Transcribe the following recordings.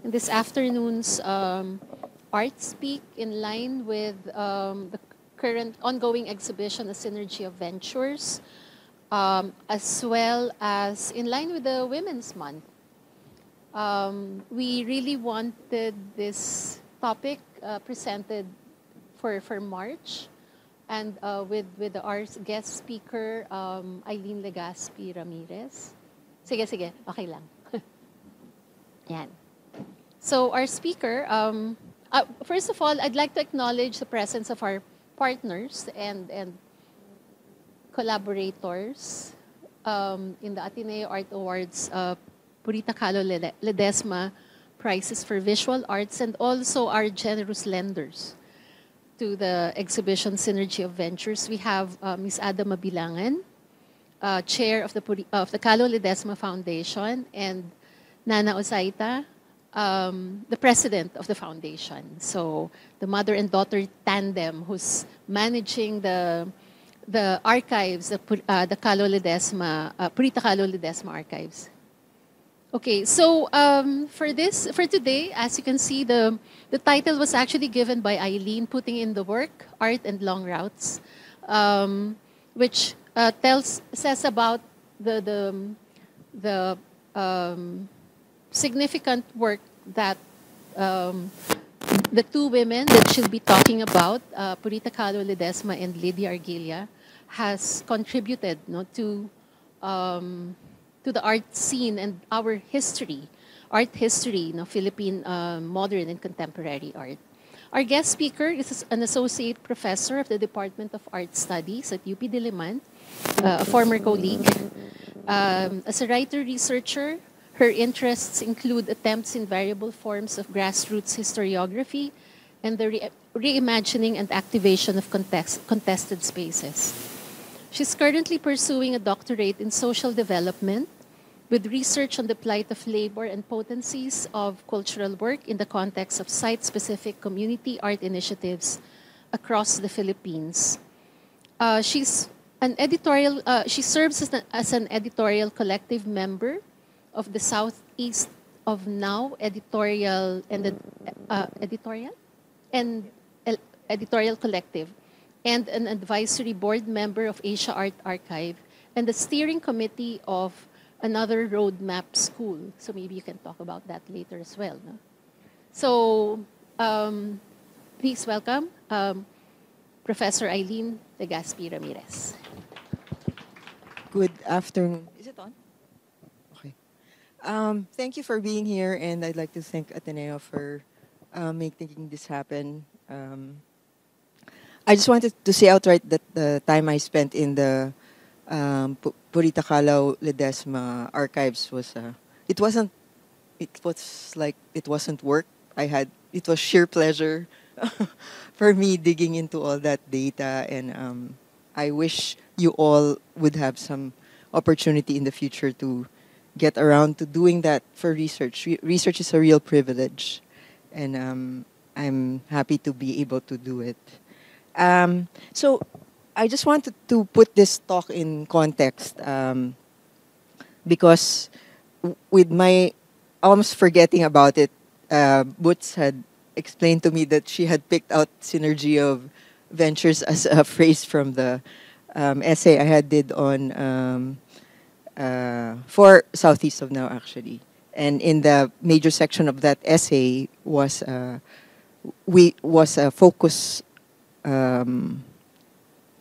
in this afternoon's ArtSpeak in line with the current ongoing exhibition, A Synergy of Ventures, as well as in line with the Women's Month. We really wanted this topic presented for March, and with our guest speaker, Eileen Legaspi Ramirez. Sige, okay lang. Yan. So our speaker, first of all, I'd like to acknowledge the presence of our partners and collaborators in the Ateneo Art Awards, Purita Kalaw-Ledesma prizes for visual arts, and also our generous lenders to the exhibition Synergy of Ventures. We have Ms. Ada Mabilangan, chair of the Kalaw-Ledesma Foundation, and Nana Osaita, the president of the foundation. So the mother and daughter tandem who's managing the archives, the Kalaw-Ledesma, Purita Kalaw-Ledesma archives. Okay, so for today, as you can see, the title was actually given by Eileen, Putting in the Work, Art and Long Routes, which says about the significant work that the two women that she'll be talking about, Purita Kalaw-Ledesma and Lydia Arguilla, has contributed to the art scene and our history, art history, Philippine modern and contemporary art. Our guest speaker is an associate professor of the Department of Art Studies at UP Diliman, a former colleague. As a writer-researcher, her interests include attempts in variable forms of grassroots historiography and the reimagining and activation of contested spaces. She's currently pursuing a doctorate in social development with research on the plight of labor and potencies of cultural work in the context of site-specific community art initiatives across the Philippines. She serves as an editorial collective member of the Southeast of Now editorial collective, and an advisory board member of Asia Art Archive, and the steering committee of another roadmap school. So maybe you can talk about that later as well. No? So please welcome Professor Eileen Legaspi Ramirez. Good afternoon. Is it on? Okay. Thank you for being here, and I'd like to thank Ateneo for making this happen. I just wanted to say outright that the time I spent in the Purita Kalaw-Ledesma archives was it wasn't work. It was sheer pleasure for me digging into all that data, and I wish you all would have some opportunity in the future to get around to doing that for research. Research is a real privilege, and I'm happy to be able to do it. So I just wanted to put this talk in context because with my almost forgetting about it, Boots had explained to me that she had picked out Synergy of Ventures as a phrase from the essay I had did on for Southeast of Now, actually. And in the major section of that essay was a focus.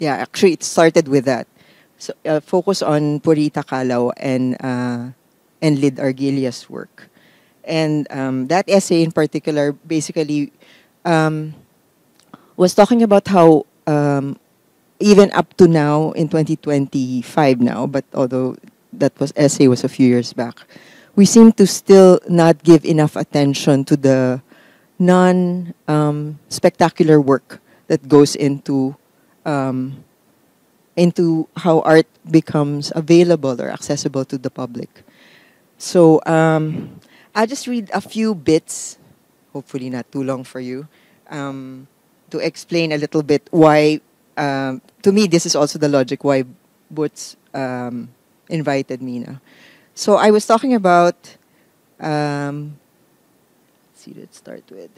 Actually, it started with that. So, focus on Purita Kalaw and Lyd Arguilla's work. And that essay in particular basically was talking about how even up to now in 2025 now, but although that essay was a few years back, we seem to still not give enough attention to the non-spectacular work that goes into how art becomes available or accessible to the public. So I'll just read a few bits, hopefully not too long for you, to explain a little bit why, to me, this is also the logic why Boots invited me. So I was talking about see, let's start with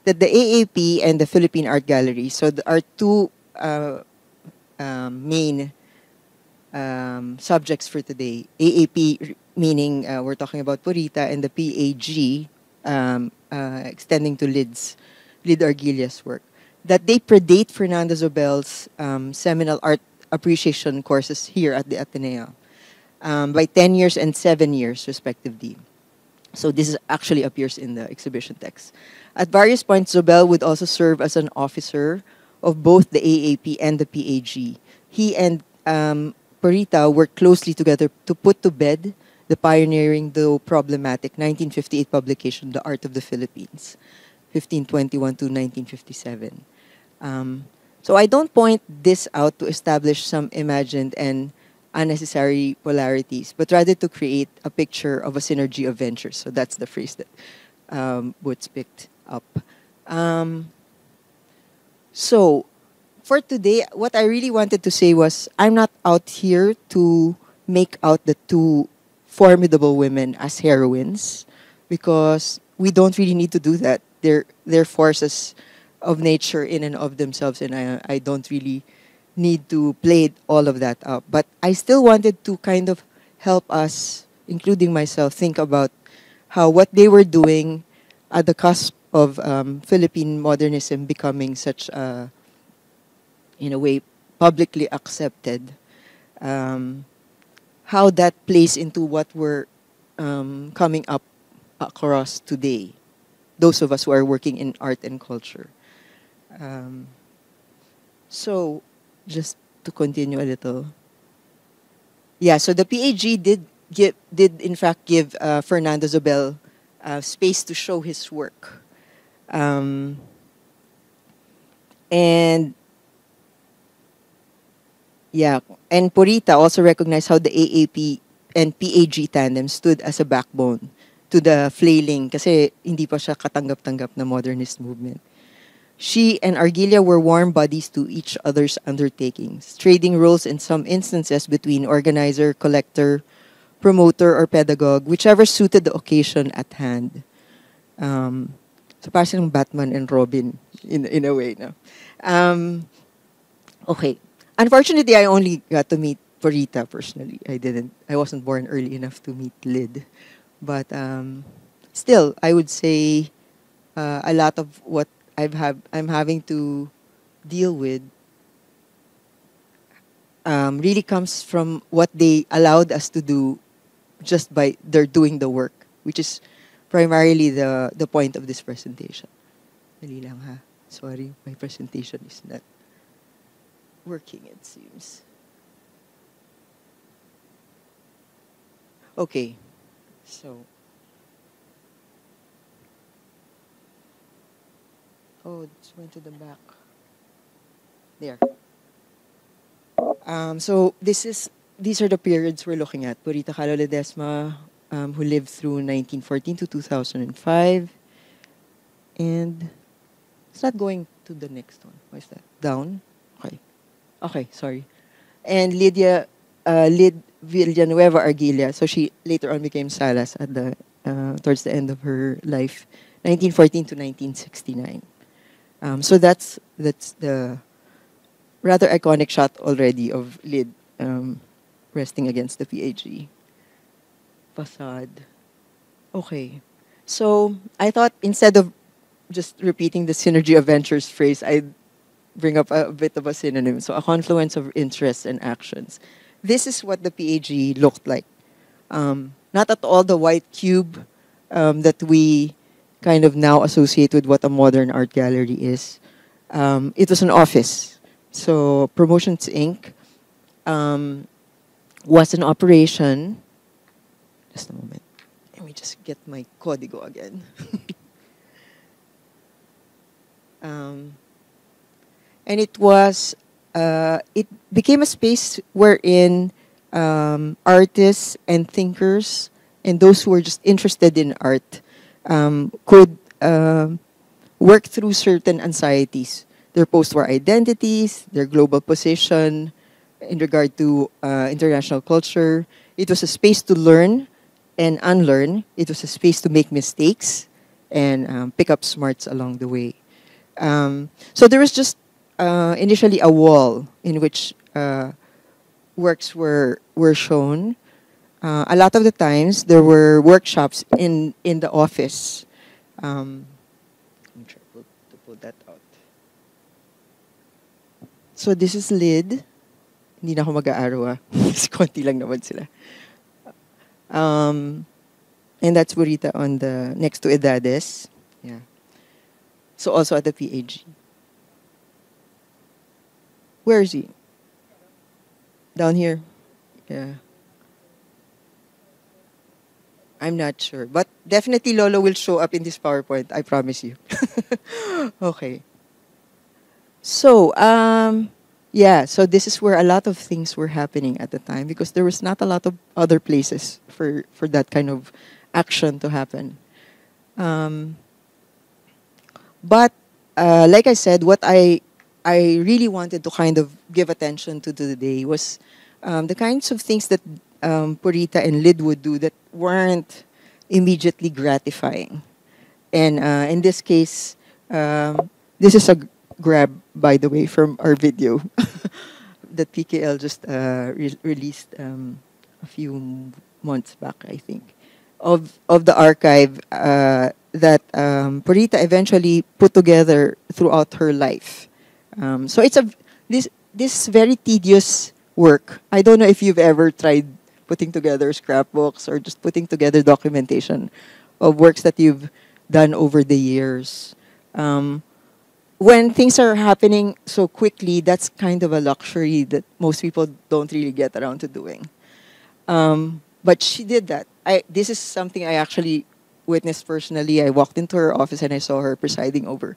that the AAP and the Philippine Art Gallery. So there are two main subjects for today. AAP meaning we're talking about Purita, and the PAG extending to Lid Arguilla's work. That they predate Fernando Zobel's seminal art appreciation courses here at the Ateneo by 10 years and 7 years, respectively. So this actually appears in the exhibition text. At various points, Zobel would also serve as an officer of both the AAP and the PAG. He and Purita worked closely together to put to bed the pioneering, though problematic, 1958 publication, The Art of the Philippines, 1521 to 1957. So I don't point this out to establish some imagined and unnecessary polarities, but rather to create a picture of a synergy of ventures. So that's the phrase that Boots picked up. So for today, what I really wanted to say was I'm not out here to make out the two formidable women as heroines, because we don't really need to do that. They're forces of nature in and of themselves, and I don't really need to play all of that up. But I still wanted to kind of help us, including myself, think about how what they were doing at the cusp of Philippine modernism becoming such a, in a way, publicly accepted, how that plays into what we're coming up across today, those of us who are working in art and culture. So, just to continue a little. Yeah, so the PAG did in fact give Fernando Zobel space to show his work. And yeah, and Purita also recognized how the AAP and PAG tandem stood as a backbone to the flailing, kasi hindi pa siya katanggap-tanggap na modernist movement. She and Arguilla were warm bodies to each other's undertakings, trading roles in some instances between organizer, collector, promoter, or pedagogue, whichever suited the occasion at hand. So parang silang Batman and Robin in a way. No? Okay. Unfortunately, I only got to meet Purita personally. I wasn't born early enough to meet Lid. But still, I would say a lot of what I'm having to deal with really comes from what they allowed us to do just by their doing the work, which is primarily the point of this presentation. Dali lang ha. Sorry, my presentation is not working, it seems. Okay, so. Oh, it went to the back. There. So these are the periods we're looking at. Purita Kalaw-Ledesma, who lived through 1914 to 2005. And it's not going to the next one. Why is that? Down? Okay. Okay, sorry. And Lydia, Lid Villanueva Arguilla. So she later on became Salas at the towards the end of her life, 1914 to 1969. So that's the rather iconic shot already of Lid resting against the PAG. Facade. Okay. So I thought instead of just repeating the synergy of ventures phrase, I'd bring up a bit of a synonym. So a confluence of interests and actions. This is what the PAG looked like. Not at all the white cube that we kind of now associate with what a modern art gallery is. It was an office. So Promotions Inc. Was an operation. Just a moment. Let me just get my código again. And it was, it became a space wherein artists and thinkers and those who were just interested in art could work through certain anxieties, their post-war identities, their global position in regard to international culture. It was a space to learn and unlearn. It was a space to make mistakes and pick up smarts along the way. So there was just initially a wall in which works were shown. A lot of the times there were workshops in the office. I'm trying to pull that out. So this is Lid. Hindi na ako mag-aaraw ah. Konti lang naman sila. And that's Purita on the next to Edades. Yeah. So also at the PAG. Where is he? Down here. Yeah. I'm not sure. But definitely Lolo will show up in this PowerPoint. I promise you. Okay. So, yeah, so this is where a lot of things were happening at the time because there was not a lot of other places for that kind of action to happen. But like I said, what I really wanted to kind of give attention to today was the kinds of things that Purita and Lid would do that weren't immediately gratifying. And in this case, this is a grab, by the way, from our video that PKL just released a few months back, I think, of the archive that Purita eventually put together throughout her life. So it's this very tedious work. I don't know if you've ever tried putting together scrapbooks or just putting together documentation of works that you've done over the years. When things are happening so quickly, that's kind of a luxury that most people don't really get around to doing. But she did that. This is something I actually witnessed personally. I walked into her office and I saw her presiding over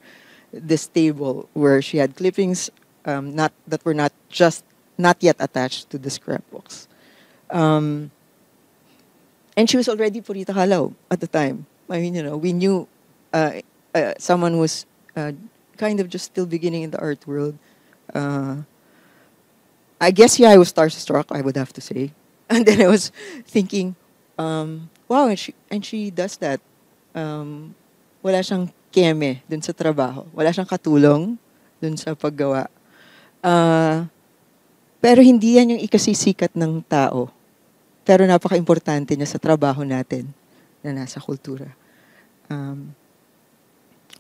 this table where she had clippings that were not yet attached to the scrapbooks. And she was already Purita Kalaw at the time. I mean, we knew someone was kind of just still beginning in the art world. I guess, yeah, I was starstruck, I would have to say. And then I was thinking, wow, and she does that. Wala siyang keme dun sa trabaho. Wala siyang katulong dun sa paggawa. Pero hindi yan yung ikasisikat ng tao. Pero napaka-importante niya sa trabaho natin na nasa kultura.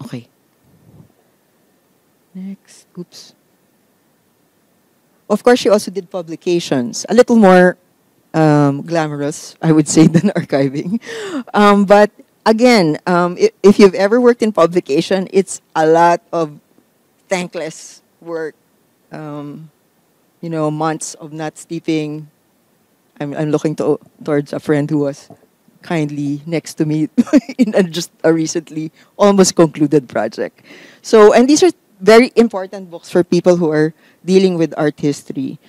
Okay. Next. Oops. Of course, she also did publications. A little more glamorous, I would say, than archiving. But again, if you've ever worked in publication, it's a lot of thankless work. Months of not sleeping. I'm looking towards a friend who was kindly next to me in just a recently almost concluded project. So, and these are very important books for people who are dealing with art history.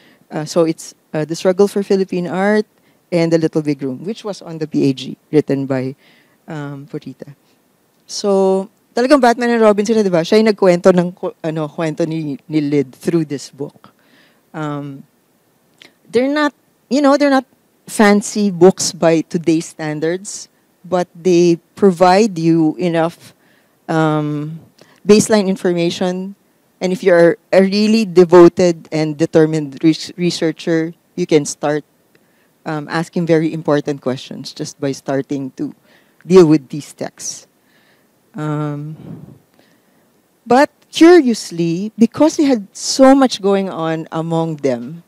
So it's The Struggle for Philippine Art and The Little Big Room, which was on the PAG, written by Purita. So, talagang Batman and Robin sila, di ba? Siya yung nagkwento ng kwento ni Lid through this book. They're not fancy books by today's standards, but they provide you enough baseline information. And if you're a really devoted and determined researcher, you can start asking very important questions just by starting to deal with these texts. But curiously, because they had so much going on among them,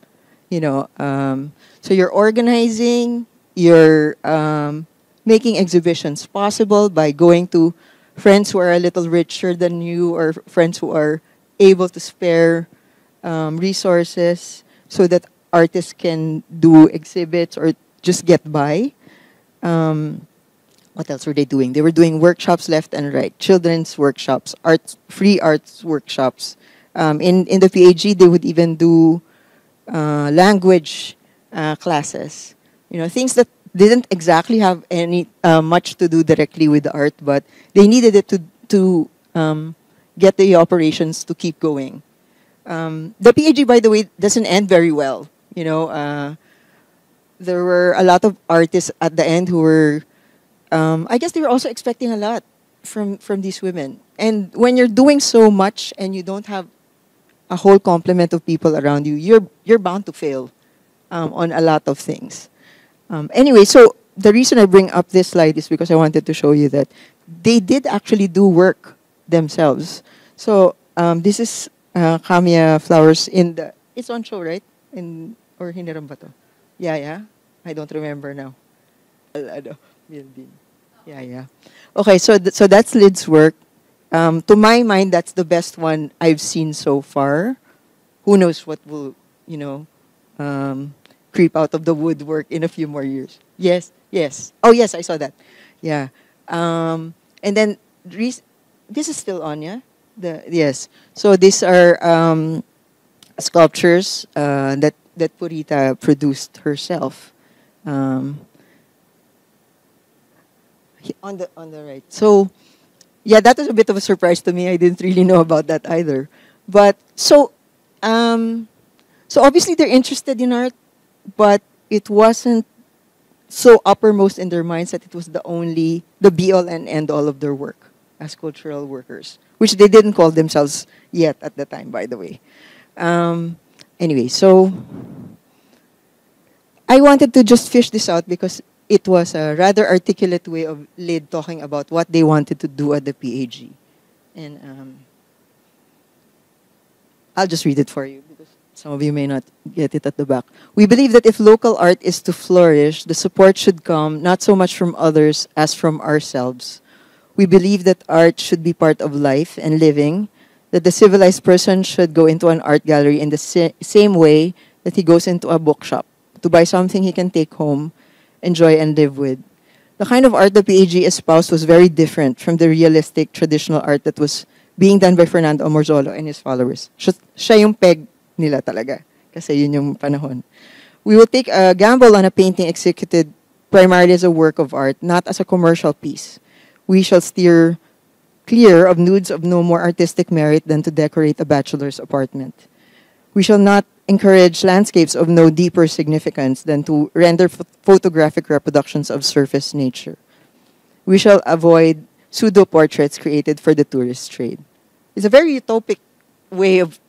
so you're organizing, you're making exhibitions possible by going to friends who are a little richer than you or friends who are able to spare resources so that artists can do exhibits or just get by. What else were they doing? They were doing workshops left and right, children's workshops, free arts workshops. In the PAG, they would even do language classes. Things that didn't exactly have any much to do directly with the art, but they needed it to get the operations to keep going. The PAG, by the way, doesn't end very well. There were a lot of artists at the end who were, I guess they were also expecting a lot. from these women. And when you're doing so much and you don't have a whole complement of people around you, you're bound to fail on a lot of things. Anyway, so the reason I bring up this slide is because I wanted to show you that they did actually do work themselves. So this is Camia flowers in the. It's on show, right? In or hiniram ba to? Yeah, yeah. I don't remember now. Ano, building. Yeah, yeah. Okay, so so that's Lid's work. To my mind, that's the best one I've seen so far. Who knows what will, you know, creep out of the woodwork in a few more years. Yes, yes. Oh, yes, I saw that. Yeah. And then this is still on, yeah. Yes. So these are sculptures that Purita produced herself. On the right. So yeah, that was a bit of a surprise to me. I didn't really know about that either. But so obviously they're interested in art, but it wasn't so uppermost in their minds that it was the be all and end all of their work as cultural workers, which they didn't call themselves yet at the time, by the way. Anyway, so I wanted to just fish this out because it was a rather articulate way of Lyd talking about what they wanted to do at the PAG. And I'll just read it for you because some of you may not get it at the back. We believe that if local art is to flourish, the support should come not so much from others as from ourselves. We believe that art should be part of life and living, that the civilized person should go into an art gallery in the same way that he goes into a bookshop to buy something he can take home, enjoy, and live with. The kind of art the PAG espoused was very different from the realistic traditional art that was being done by Fernando Amorzolo and his followers. Siya yung peg nila talaga. Kasi yun yung panahon. We will take a gamble on a painting executed primarily as a work of art, not as a commercial piece. We shall steer clear of nudes of no more artistic merit than to decorate a bachelor's apartment. We shall not encourage landscapes of no deeper significance than to render photographic reproductions of surface nature. We shall avoid pseudo-portraits created for the tourist trade. It's a very utopic way of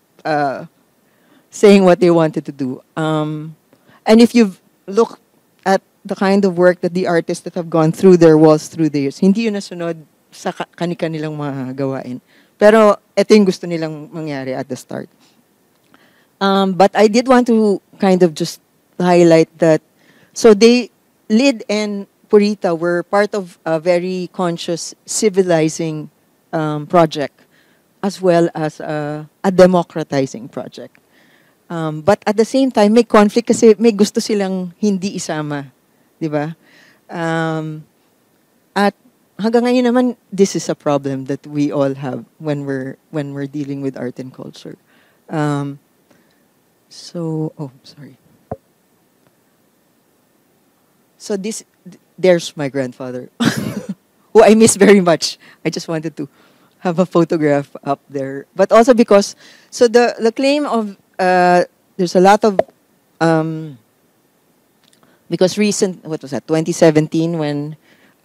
saying what they wanted to do. And if you've looked at the kind of work that the artists that have gone through their walls through the years, hindi yun nasunod sa kani-kanilang mga gawain. Pero ito yung gusto nilang mangyari at the start. But I did want to kind of just highlight that. So Lyd and Purita were part of a very conscious civilizing project as well as a democratizing project. But at the same time, may conflict kasi may gusto silang hindi isama. Di ba? At hanggang ngayon naman, this is a problem that we all have when we're dealing with art and culture. Sorry. So there's my grandfather, who I miss very much. I just wanted to have a photograph up there. But also because, so the claim of, there's a lot of, because what was that, 2017 when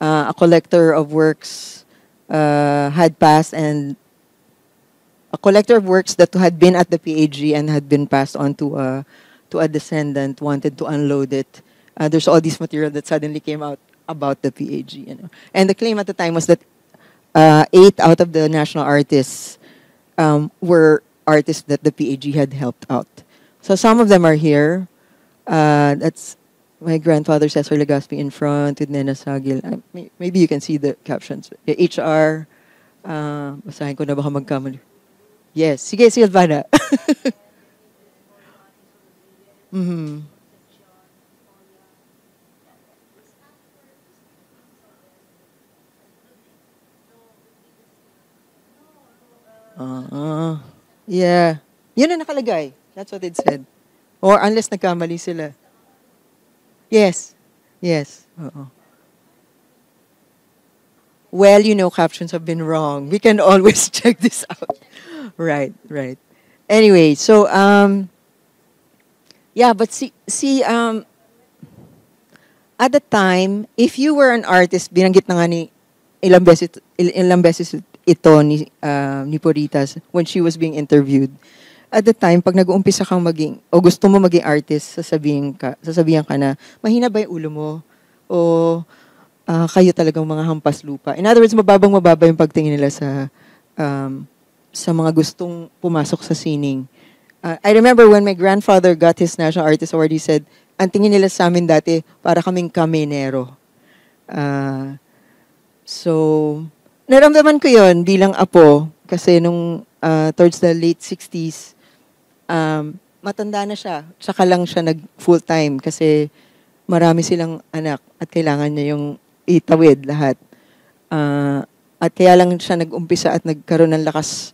a collector of works had passed and a collector of works that had been at the PAG and had been passed on to a descendant wanted to unload it. There's all this material that suddenly came out about the PAG, you know. And the claim at the time was that 8 out of the national artists were artists that the PAG had helped out. So some of them are here. That's my grandfather, Cesar Legaspi, in front with Nena Sagil. Maybe you can see the captions. HR. Basahin ko na baka magkamali. Yes. Sige, Silvana. Mm-hmm. Yeah. Yun ang nakalagay. That's what it said. Or unless nagkamali sila. Yes. Yes. Well, you know, captions have been wrong. We can always check this out. Right. Anyway, so, yeah, but see, at the time, if you were an artist, binanggit na nga ni, ilang beses ilang beses ito ni Purita when she was being interviewed. At the time, pag nag-uumpisa kang maging, o gusto mo maging artist, sasabihan ka na, mahina ba yung ulo mo? O kayo talagang mga hampas lupa? In other words, mababa yung pagtingin nila sa mga gustong pumasok sa sining. I remember when my grandfather got his National Artist Award, he said, ang tingin nila sa amin dati, para kaming kaminero. So, naramdaman ko yon bilang apo, kasi nung towards the late 60s, matanda na siya. Tsaka lang siya nag-full-time kasi marami silang anak at kailangan niya yung itawid lahat. At kaya lang siya nag-umpisa at nagkaroon ng lakas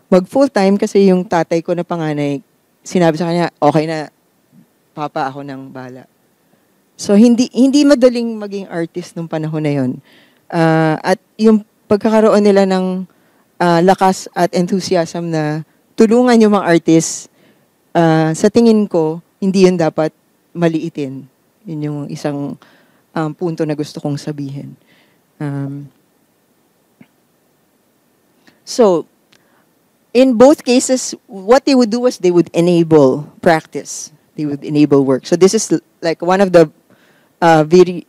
mag-full-time kasi yung tatay ko na panganay, sinabi sa kanya, okay na, papa, ako nang bala. So, hindi madaling maging artist nung panahon na yon. At yung pagkakaroon nila ng lakas at enthusiasm na tulungan yung mga artists, sa tingin ko, hindi yun dapat maliitin. Yun yung isang punto na gusto kong sabihin. So, in both cases, what they would do was they would enable practice. They would enable work. So this is like one of the PAG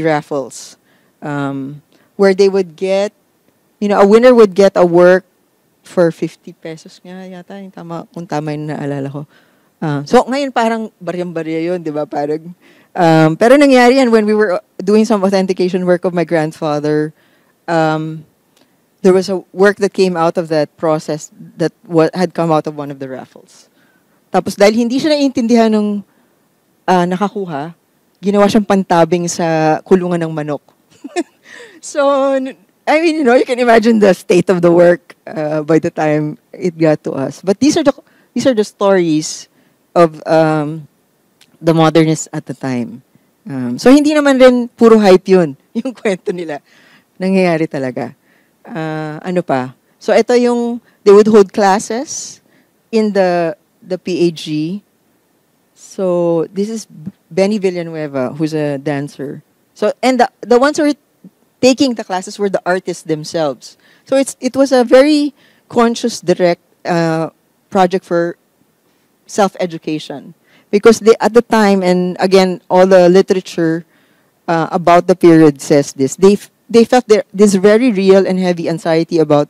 raffles, where they would get, a winner would get a work for 50 pesos nga yata, kung tama yung naalala ko. So ngayon parang baryang-barya yun, di ba? Parang, pero nangyari yan when we were doing some authentication work of my grandfather. There was a work that came out of that process that had come out of one of the raffles. Tapos dahil hindi siya naiintindihan nung nakakuha, ginawa siyang pantabing sa kulungan ng manok. So, I mean, you can imagine the state of the work by the time it got to us. But these are the stories of the modernists at the time. So hindi naman rin puro hype yun, yung kwento nila. Nangyayari talaga. Ano pa? So ito they would hold classes in the PAG. So this is Benny Villanueva, who's a dancer. So, and the ones who were taking the classes were the artists themselves. So it was a very conscious, direct project for self-education. Because at the time, and again, all the literature about the period says this, they felt this very real and heavy anxiety about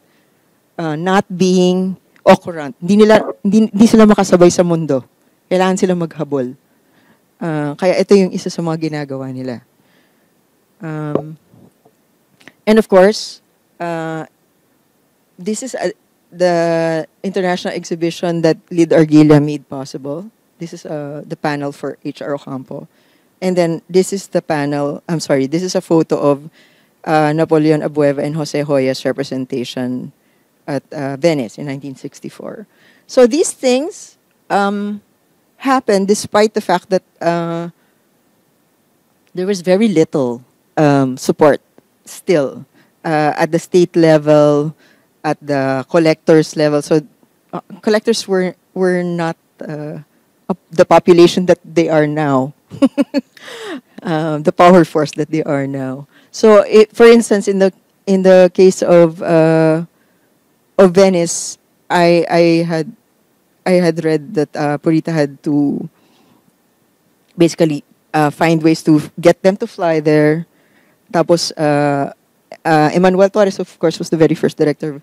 not being occurrent. Hindi sila makasabay sa mundo. Kailangan silang maghabol. Kaya ito yung isa sa mga ginagawa nila. And of course, this is the international exhibition that Arguilla made possible. This is the panel for H.R. Ocampo. And then this is the panel, this is a photo of Napoleon Abueva and Jose Hoya's representation at Venice in 1964. So these things happened despite the fact that there was very little support still at the state level, at the collectors level. So collectors were not the population that they are now, the power force that they are now. So, for instance, in the case of Venice, I had read that Purita had to basically find ways to get them to fly there. Tapos, Emmanuel Torres, of course, was the very first director of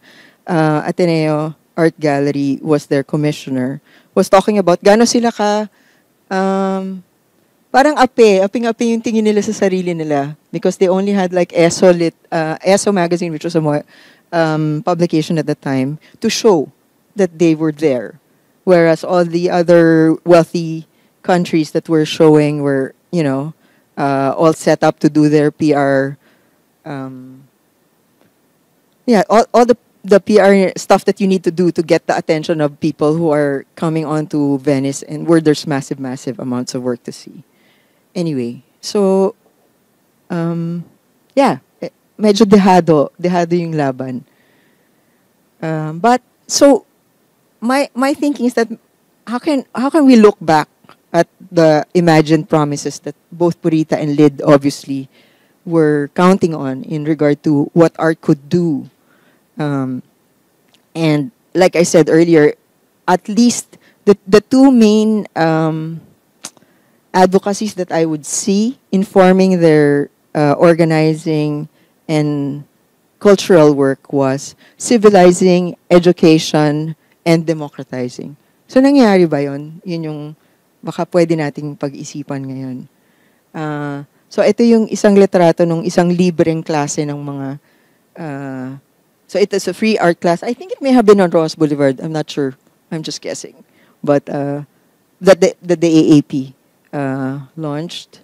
Ateneo Art Gallery, was their commissioner, was talking about gano sila ka parang aping-api yung tingin nila sa sarili nila because they only had like ESO magazine, which was a publication at the time, to show that they were there. Whereas all the other wealthy countries that were showing were, all set up to do their PR. All the PR stuff that you need to do to get the attention of people who are coming onto Venice and where there's massive, massive amounts of work to see. Anyway, so, medyo dehado yung laban. But, so, my thinking is that how can we look back at the imagined promises that both Purita and Lid obviously were counting on in regard to what art could do. And like I said earlier, at least the two main advocacies that I would see informing their organizing and cultural work was civilizing, education, and democratizing. So nangyari ba yun? Yun yung baka pwede nating pag-isipan ngayon. So ito yung isang litrato ng isang libreng klase ng mga... so it is a free art class. I think it may have been on Ross Boulevard. I'm not sure. I'm just guessing. But that the AAP launched.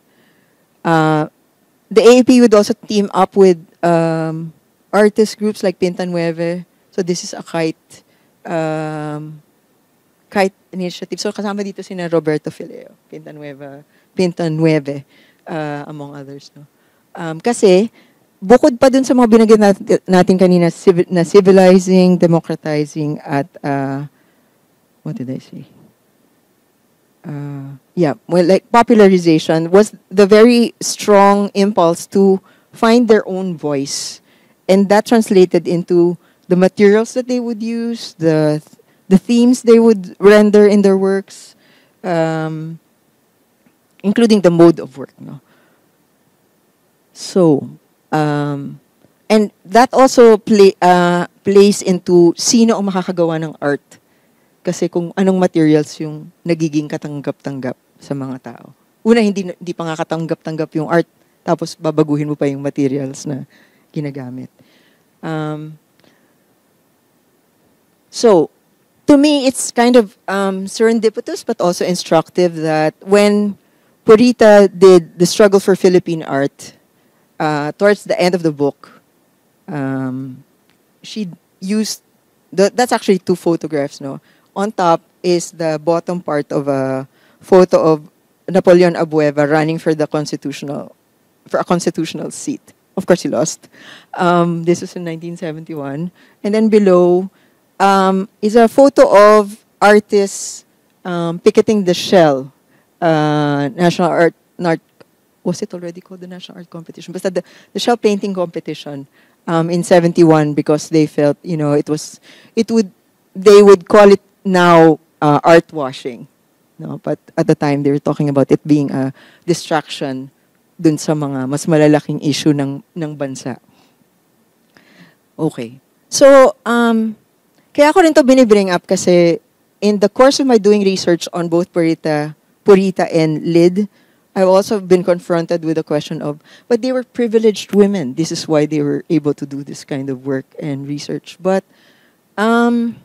The AAP would also team up with artist groups like Pinta Nueve. So this is a kite initiative. So kasama dito sina Roberto Fileo, Pinta Nueve, among others. No? Kasi bukod pa dun sa mga binagyan natin kanina na civilizing, democratizing, at what did I say? Like popularization was the very strong impulse to find their own voice, and that translated into the materials that they would use, the themes they would render in their works, including the mode of work. No? So, and that also plays into sino ang makakagawa ng art. Kasi kung anong materials yung nagiging katanggap-tanggap sa mga tao. Una, hindi pa nga katanggap-tanggap yung art, tapos babaguhin mo pa yung materials na ginagamit. So, to me, it's kind of serendipitous but also instructive that when Purita did The Struggle for Philippine Art, towards the end of the book, she used, that's actually two photographs, no? On top is the bottom part of a photo of Napoleon Abueva running for a constitutional seat. Of course, he lost. This was in 1971. And then below is a photo of artists picketing the Shell National Art. Was it already called the National Art Competition? But the Shell painting competition in 71, because they felt, they would call it now art washing. No? But at the time, they were talking about it being a distraction dun sa mga mas malalaking issue ng bansa. Okay. So, kaya ko rin to binibring up kasi in the course of my doing research on both Purita and Lid, I've also been confronted with the question of, but they were privileged women. This is why they were able to do this kind of work and research. But, and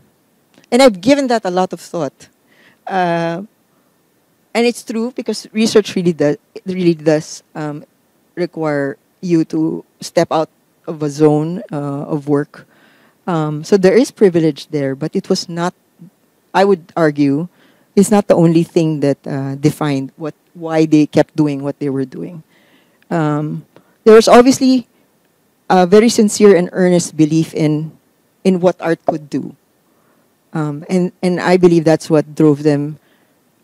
I've given that a lot of thought. And it's true because research really does require you to step out of a zone of work. So there is privilege there, but it was not, I would argue, it's not the only thing that defined why they kept doing what they were doing. There was obviously a very sincere and earnest belief in what art could do. And I believe that's what drove them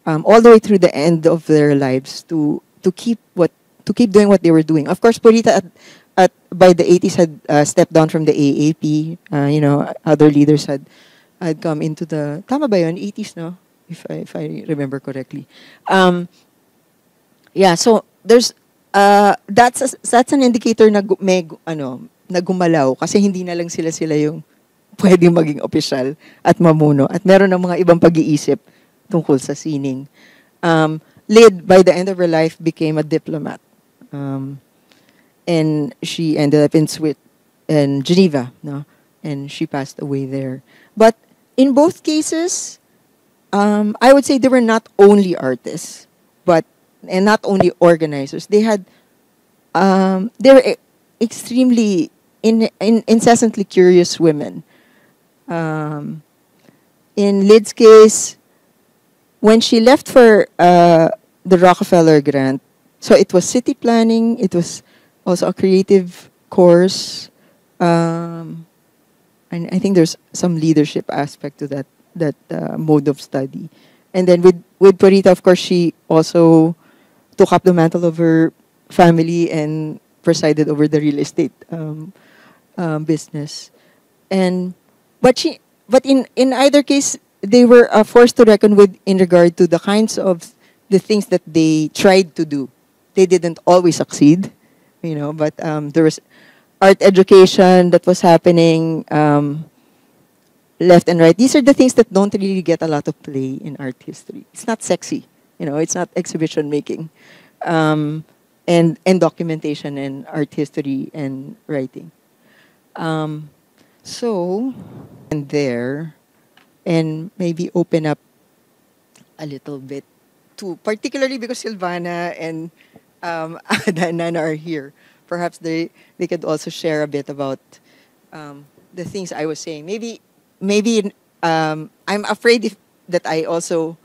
all the way through the end of their lives to keep doing what they were doing. Of course, Purita by the 80s had stepped down from the AAP. Other leaders had come into the tama ba yun? 80s, no? If I remember correctly. So there's that's an indicator na na gumalaw kasi hindi na lang sila yung pwedeng maging opisyal at mamuno at meron ng mga ibang pag-iisip tungkol sa sining. Lid, by the end of her life, became a diplomat. And she ended up in Geneva, no? And she passed away there. But in both cases, I would say they were not only artists, and not only organizers. They were extremely incessantly curious women. In Lid's case, when she left for the Rockefeller grant, so it was city planning, it was also a creative course, and I think there's some leadership aspect to that mode of study. And then with Purita, of course, she also took up the mantle of her family and presided over the real estate business. And but in either case, they were forced to reckon with in regard to the kinds of the things that they tried to do. They didn't always succeed, but there was art education that was happening left and right. These are the things that don't really get a lot of play in art history. It's not sexy, it's not exhibition making, and documentation and art history and writing. So, and there, and maybe open up a little bit to, particularly because Silvana and Ada and Nana are here. Perhaps they could also share a bit about the things I was saying. Maybe I'm afraid that I also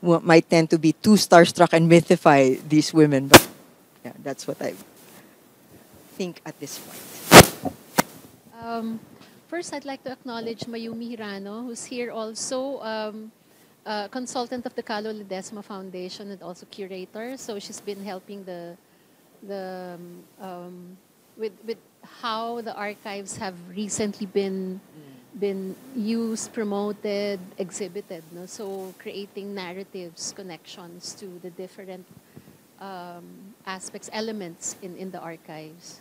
might tend to be too starstruck and mythify these women, but yeah, that's what I think at this point. First, I'd like to acknowledge Mayumi Hirano, who's here also, consultant of the Kalaw-Ledesma Foundation and also curator. So she's been helping with how the archives have recently been used, promoted, exhibited. No? So creating narratives, connections to the different aspects, elements in the archives.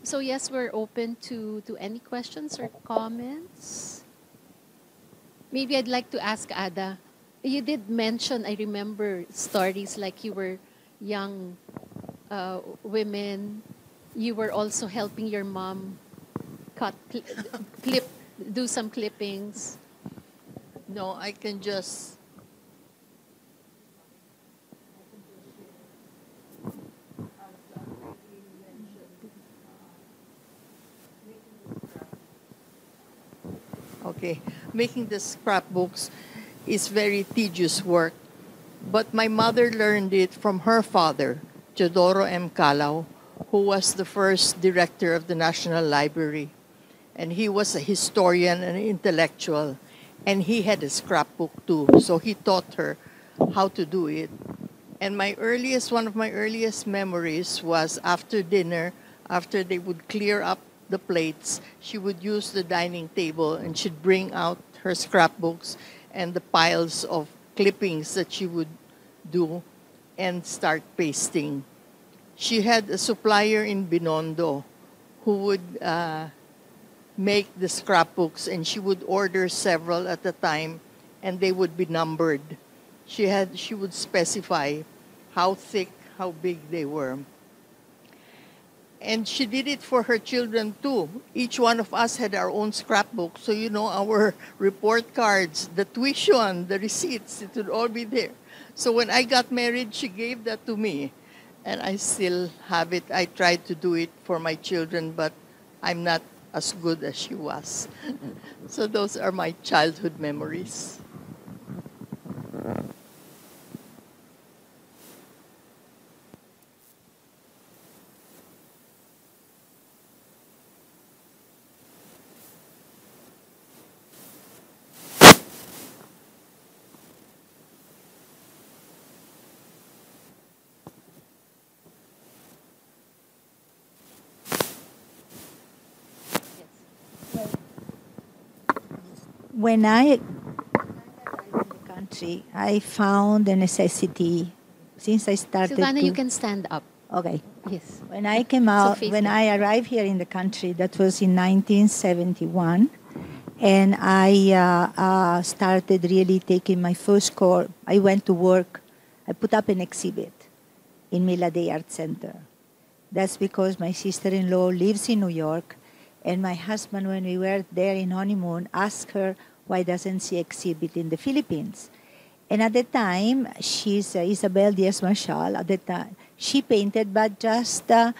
So yes, we're open to any questions or comments. Maybe I'd like to ask Ada. You did mention, I remember, stories like you were young women. You were also helping your mom do some clippings. No, I can just... Okay, making the scrapbooks is very tedious work, but my mother learned it from her father, Teodoro M. Kalaw, who was the first director of the National Library. And he was a historian and intellectual, and he had a scrapbook too, so he taught her how to do it. And one of my earliest memories was after dinner, after they would clear up the plates, she would use the dining table and she'd bring out her scrapbooks and the piles of clippings that she would do and start pasting. She had a supplier in Binondo who would make the scrapbooks, and she would order several at a time and they would be numbered. She would specify how thick, how big they were. And she did it for her children too. Each one of us had our own scrapbook. So, our report cards, the tuition, the receipts, it would all be there. So when I got married, she gave that to me. And I still have it. I tried to do it for my children, but I'm not as good as she was. So those are my childhood memories. When I arrived in the country, I found the necessity, since I started Silvana, you can stand up. Okay. Yes. When I came out, when I arrived here in the country, that was in 1971, and I started really taking my first course. I went to work. I put up an exhibit in Mila Day Art Center. That's because my sister-in-law lives in New York, and my husband, when we were there in honeymoon, asked her, why doesn't she exhibit in the Philippines? And at the time, she's Isabel Diaz-Marshall. At the time, she painted, but just her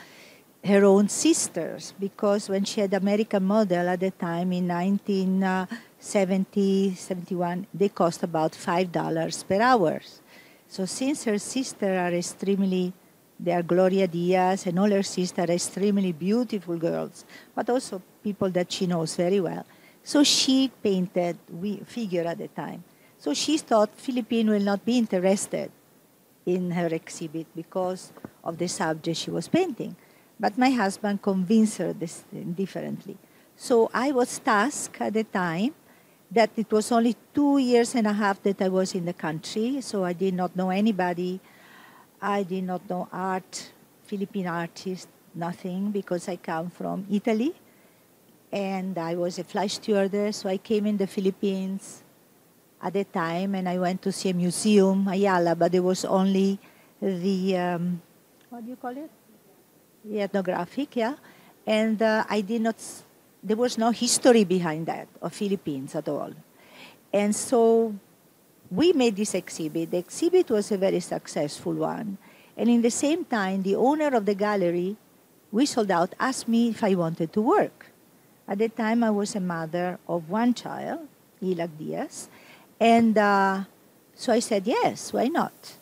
own sisters, because when she had American Model at the time in 1970, 71, they cost about $5 per hour. So since her sisters are extremely, they are Gloria Diaz and all her sisters are extremely beautiful girls, but also people that she knows very well. So she painted figure at the time. So she thought Philippine will not be interested in her exhibit because of the subject she was painting. But my husband convinced her this differently. So I was tasked at the time that it was only 2 years and a half that I was in the country, so I did not know anybody. I did not know art, Philippine artists, nothing, because I come from Italy, and I was a flight stewardess, so I came in the Philippines at the time, and I went to see a museum, Ayala, but there was only the, what do you call it? The ethnographic, yeah. And I did not, there was no history behind that of Philippines at all. And so we made this exhibit. The exhibit was a very successful one. And in the same time, the owner of the gallery, we sold out, asked me if I wanted to work. At the time, I was a mother of one child, Ilag Diaz. And so I said, yes, why not?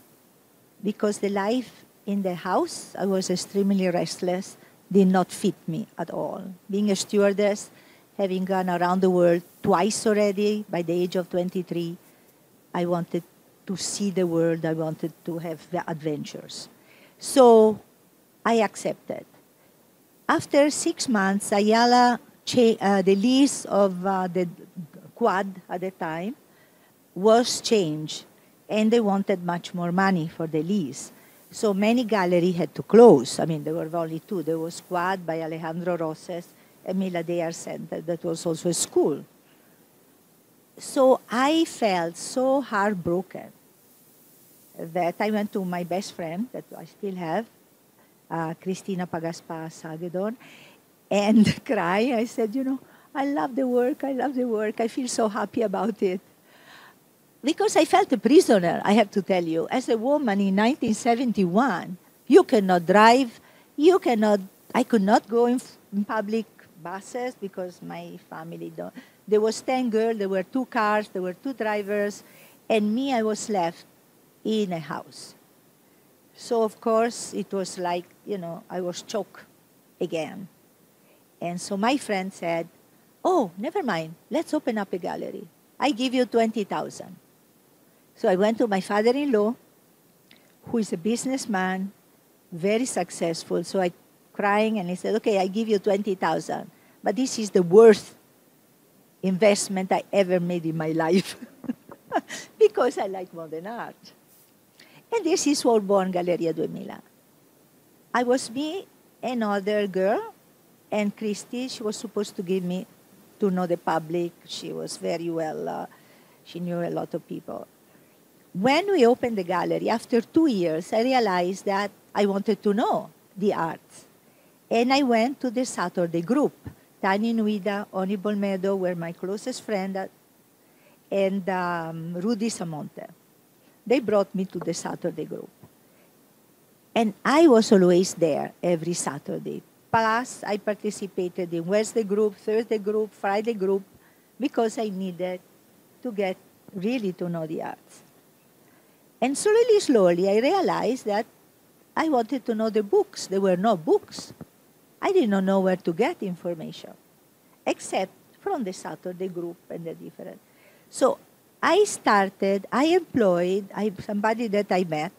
Because the life in the house, I was extremely restless, did not fit me at all. Being a stewardess, having gone around the world twice already by the age of 23, I wanted to see the world. I wanted to have the adventures. So I accepted. After 6 months, Ayala, the lease of the quad at the time was changed, and they wanted much more money for the lease. So many galleries had to close. I mean, there were only two. There was Quad by Alejandro Roses and Milade Art Center that was also a school. So I felt so heartbroken that I went to my best friend that I still have, Cristina Pagaspa Sagedon, and cry. I said, you know, I love the work. I love the work. I feel so happy about it. Because I felt a prisoner, I have to tell you. As a woman in 1971, you cannot drive, I could not go in public buses because my family don't. There was 10 girls, there were 2 cars, there were 2 drivers, and me, I was left in a house. So, of course, it was like, you know, I was choked again. And so my friend said, oh, never mind, let's open up a gallery. I give you 20,000. So I went to my father-in-law, who is a businessman, very successful. So I crying, and he said, okay, I give you 20,000. But this is the worst investment I ever made in my life because I like modern art. And this is all born Galleria 2000. I was me, another girl, and Christy, she was supposed to give me to know the public. She was very well, she knew a lot of people. When we opened the gallery, after 2 years, I realized that I wanted to know the arts. And I went to the Saturday group. Tani Nuida, Oni Bolmedo were my closest friend, and Rudy Samonte. They brought me to the Saturday group. And I was always there every Saturday. Plus, I participated in Wednesday group, Thursday group, Friday group, because I needed to get really to know the arts. And slowly, I realized that I wanted to know the books. There were no books. I did not know where to get information, except from the Saturday group and the different. So I employed somebody that I met.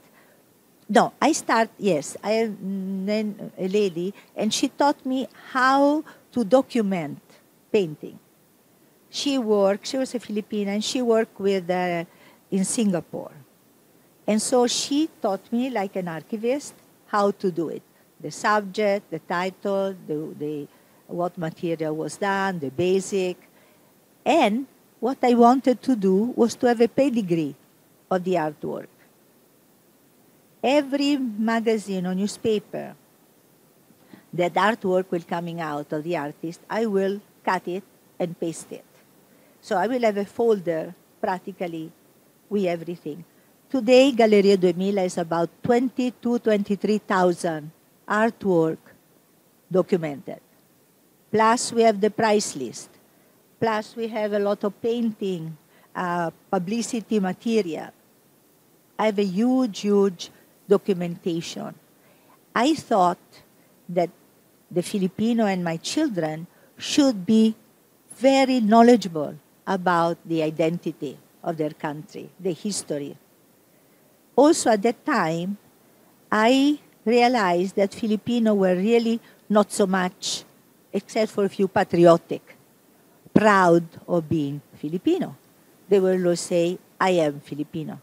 No, I then a lady, and she taught me how to document painting. She was a Filipina, and she worked with in Singapore. And so she taught me, like an archivist, how to do it. The subject, the title, what material was done, the basic. And what I wanted to do was to have a pedigree of the artwork. Every magazine or newspaper that artwork will coming out of the artist, I will cut it and paste it. So I will have a folder practically with everything. Today, Galleria 2000 is about 23,000 artwork documented. Plus, we have the price list. Plus, we have a lot of painting, publicity material. I have a huge documentation. I thought that the Filipino and my children should be very knowledgeable about the identity of their country, the history. Also, at that time, I realized that Filipino were really not so much, except for a few patriotic, proud of being Filipino. They will say, I am Filipino.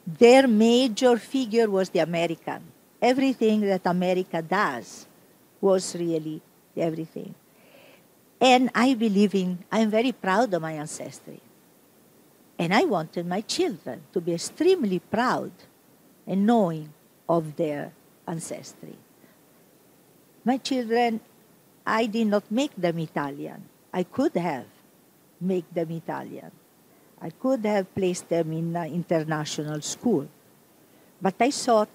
Their major figure was the American. Everything that America does was really everything. And I'm very proud of my ancestry. And I wanted my children to be extremely proud and knowing of their ancestry. My children, I did not make them Italian. I could have made them Italian. I could have placed them in an international school. But I thought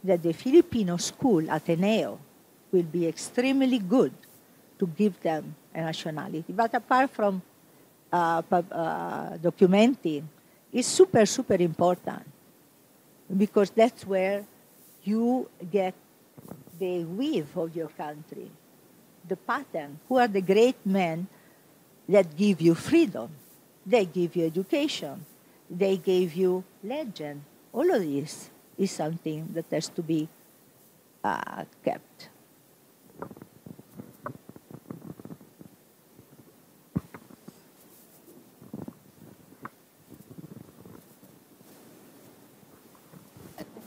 that the Filipino school, Ateneo, will be extremely good to give them a nationality. But apart from documenting, it's super, super important because that's where you get the weave of your country, the pattern. Who are the great men that give you freedom? They give you education. They gave you legend. All of this is something that has to be kept.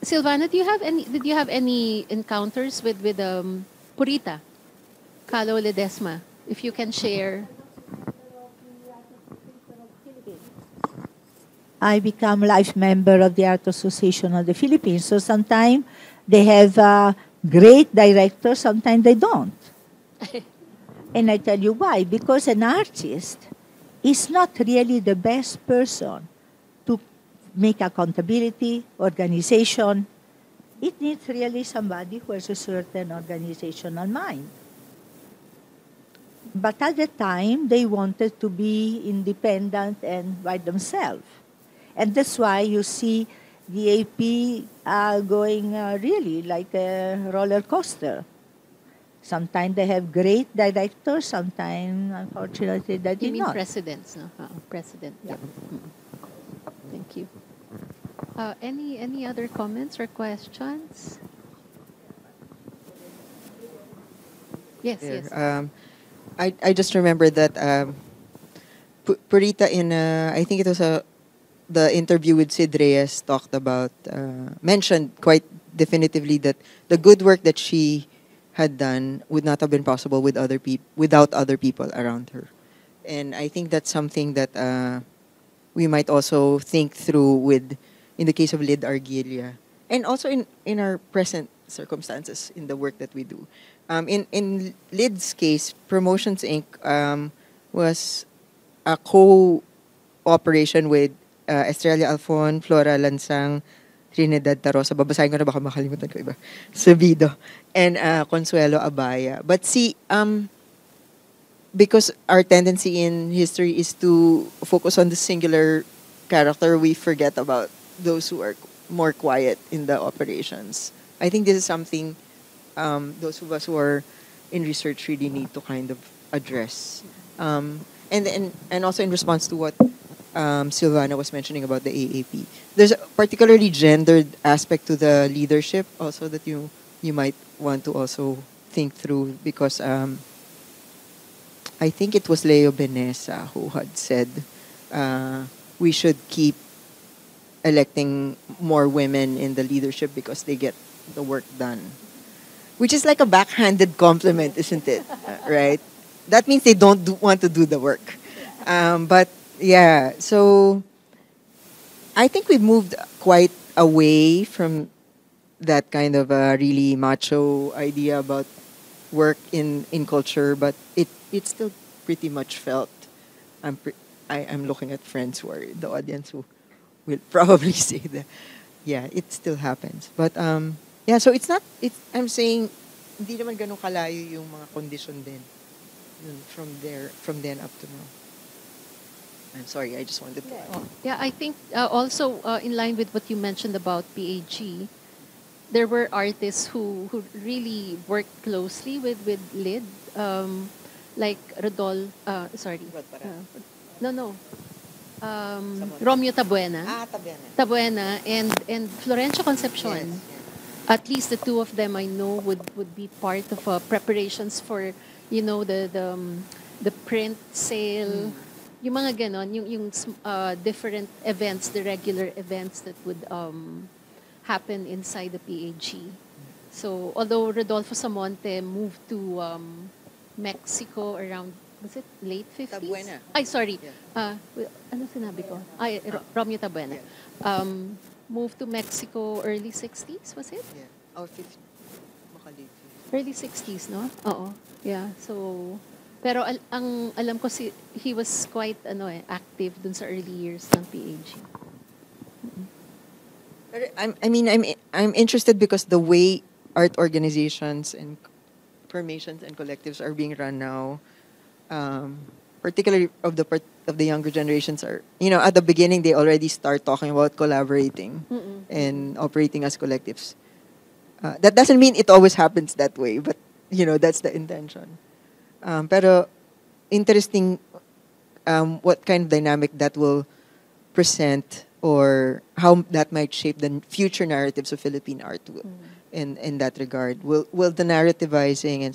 Silvana, did you have any encounters with Purita, Kalaw-Ledesma? If you can share. I become life member of the Art Association of the Philippines. So sometimes they have great directors, sometimes they don't. And I tell you why. Because an artist is not really the best person to make accountability, organization. It needs really somebody who has a certain organizational mind. But at the time, they wanted to be independent and by themselves. And that's why you see the AP going really like a roller coaster. Sometimes they have great directors, sometimes, unfortunately, they did You mean not. presidents, no? President. Yeah. Thank you. Any other comments or questions? Yes, There. yes. I just remember that Purita I think it was the interview with Sid Reyes talked about, mentioned quite definitively that the good work that she had done would not have been possible without other people around her. And I think that's something that we might also think through in the case of Lyd Arguilla, and also in our present circumstances in the work that we do. In Lyd's case, Promotions Inc. Was a co-operation with Estrella Alfon, Flora Lansang, Trinidad Tarosa, babasahin ko na baka makalimutan ko iba, Sabido, and Consuelo Abaya. But see, because our tendency in history is to focus on the singular character, we forget about those who are more quiet in the operations. I think this is something those of us who are in research really need to kind of address. And also in response to what Silvana was mentioning about the AAP, there's a particularly gendered aspect to the leadership also that you might want to also think through, because I think it was Leo Benessa who had said we should keep electing more women in the leadership because they get the work done. Which is like a backhanded compliment, isn't it? Right? That means they don't want to do the work. But yeah, so I think we've moved quite away from that kind of really macho idea about work in culture, but it's still pretty much felt. I'm looking at friends who are in the audience who will probably say that, yeah, it still happens. But yeah, so I'm saying, hindi naman ganun kalayo yung mga condition din from then up to now. I'm sorry, I just wanted to add. Yeah, I think also in line with what you mentioned about PAG, there were artists who really worked closely with Lyd, like Romeo Tabuena. Tabuena. Tabuena and Florencio Concepcion. Yes, yes. at least the two of them I know would be part of preparations for, the print sale, yung mga ganon, yung different events, the regular events that would happen inside the PAG. So although Rodolfo Samonte moved to Mexico around, was it late 50s? Tabuena. Ay, sorry. Yeah. Ano sinabi ko? Ay, Romeo Tabuena. Moved to Mexico early 60s, was it? Yeah. Or 50. Makalate. Early 60s, no? Oo. Yeah. So, pero ang alam ko he was quite active dun sa early years ng PAG. I'm interested because the way art organizations and formations and collectives are being run now, particularly of the younger generations, are at the beginning they already start talking about collaborating and operating as collectives. That doesn't mean it always happens that way, but that's the intention. Pero interesting what kind of dynamic that will present, or how that might shape the future narratives of Philippine art in that regard. Will the narrativizing and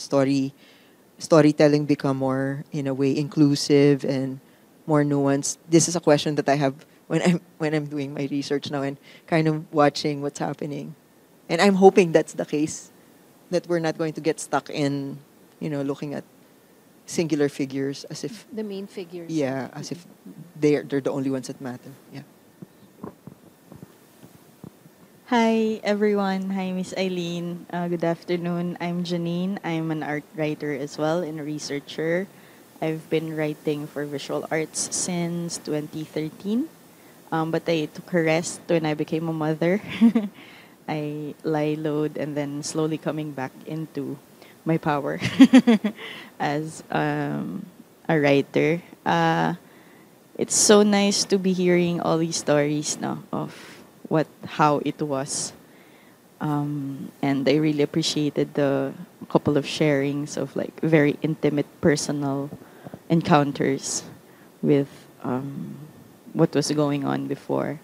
storytelling become more, in a way, inclusive and more nuanced? This is a question that I have when I'm doing my research now and kind of watching what's happening. And I'm hoping that's the case, that we're not going to get stuck in, looking at singular figures as if The main figures. yeah, as if they're the only ones that matter. Yeah. Hi, everyone. Hi, Miss Eileen. Good afternoon. I'm Janine. I'm an art writer as well and a researcher. I've been writing for visual arts since 2013, but I took a rest when I became a mother. I lie low and then slowly coming back into my power as a writer. It's so nice to be hearing all these stories now of how it was. And I really appreciated the couple of sharings of like very intimate personal encounters with what was going on before.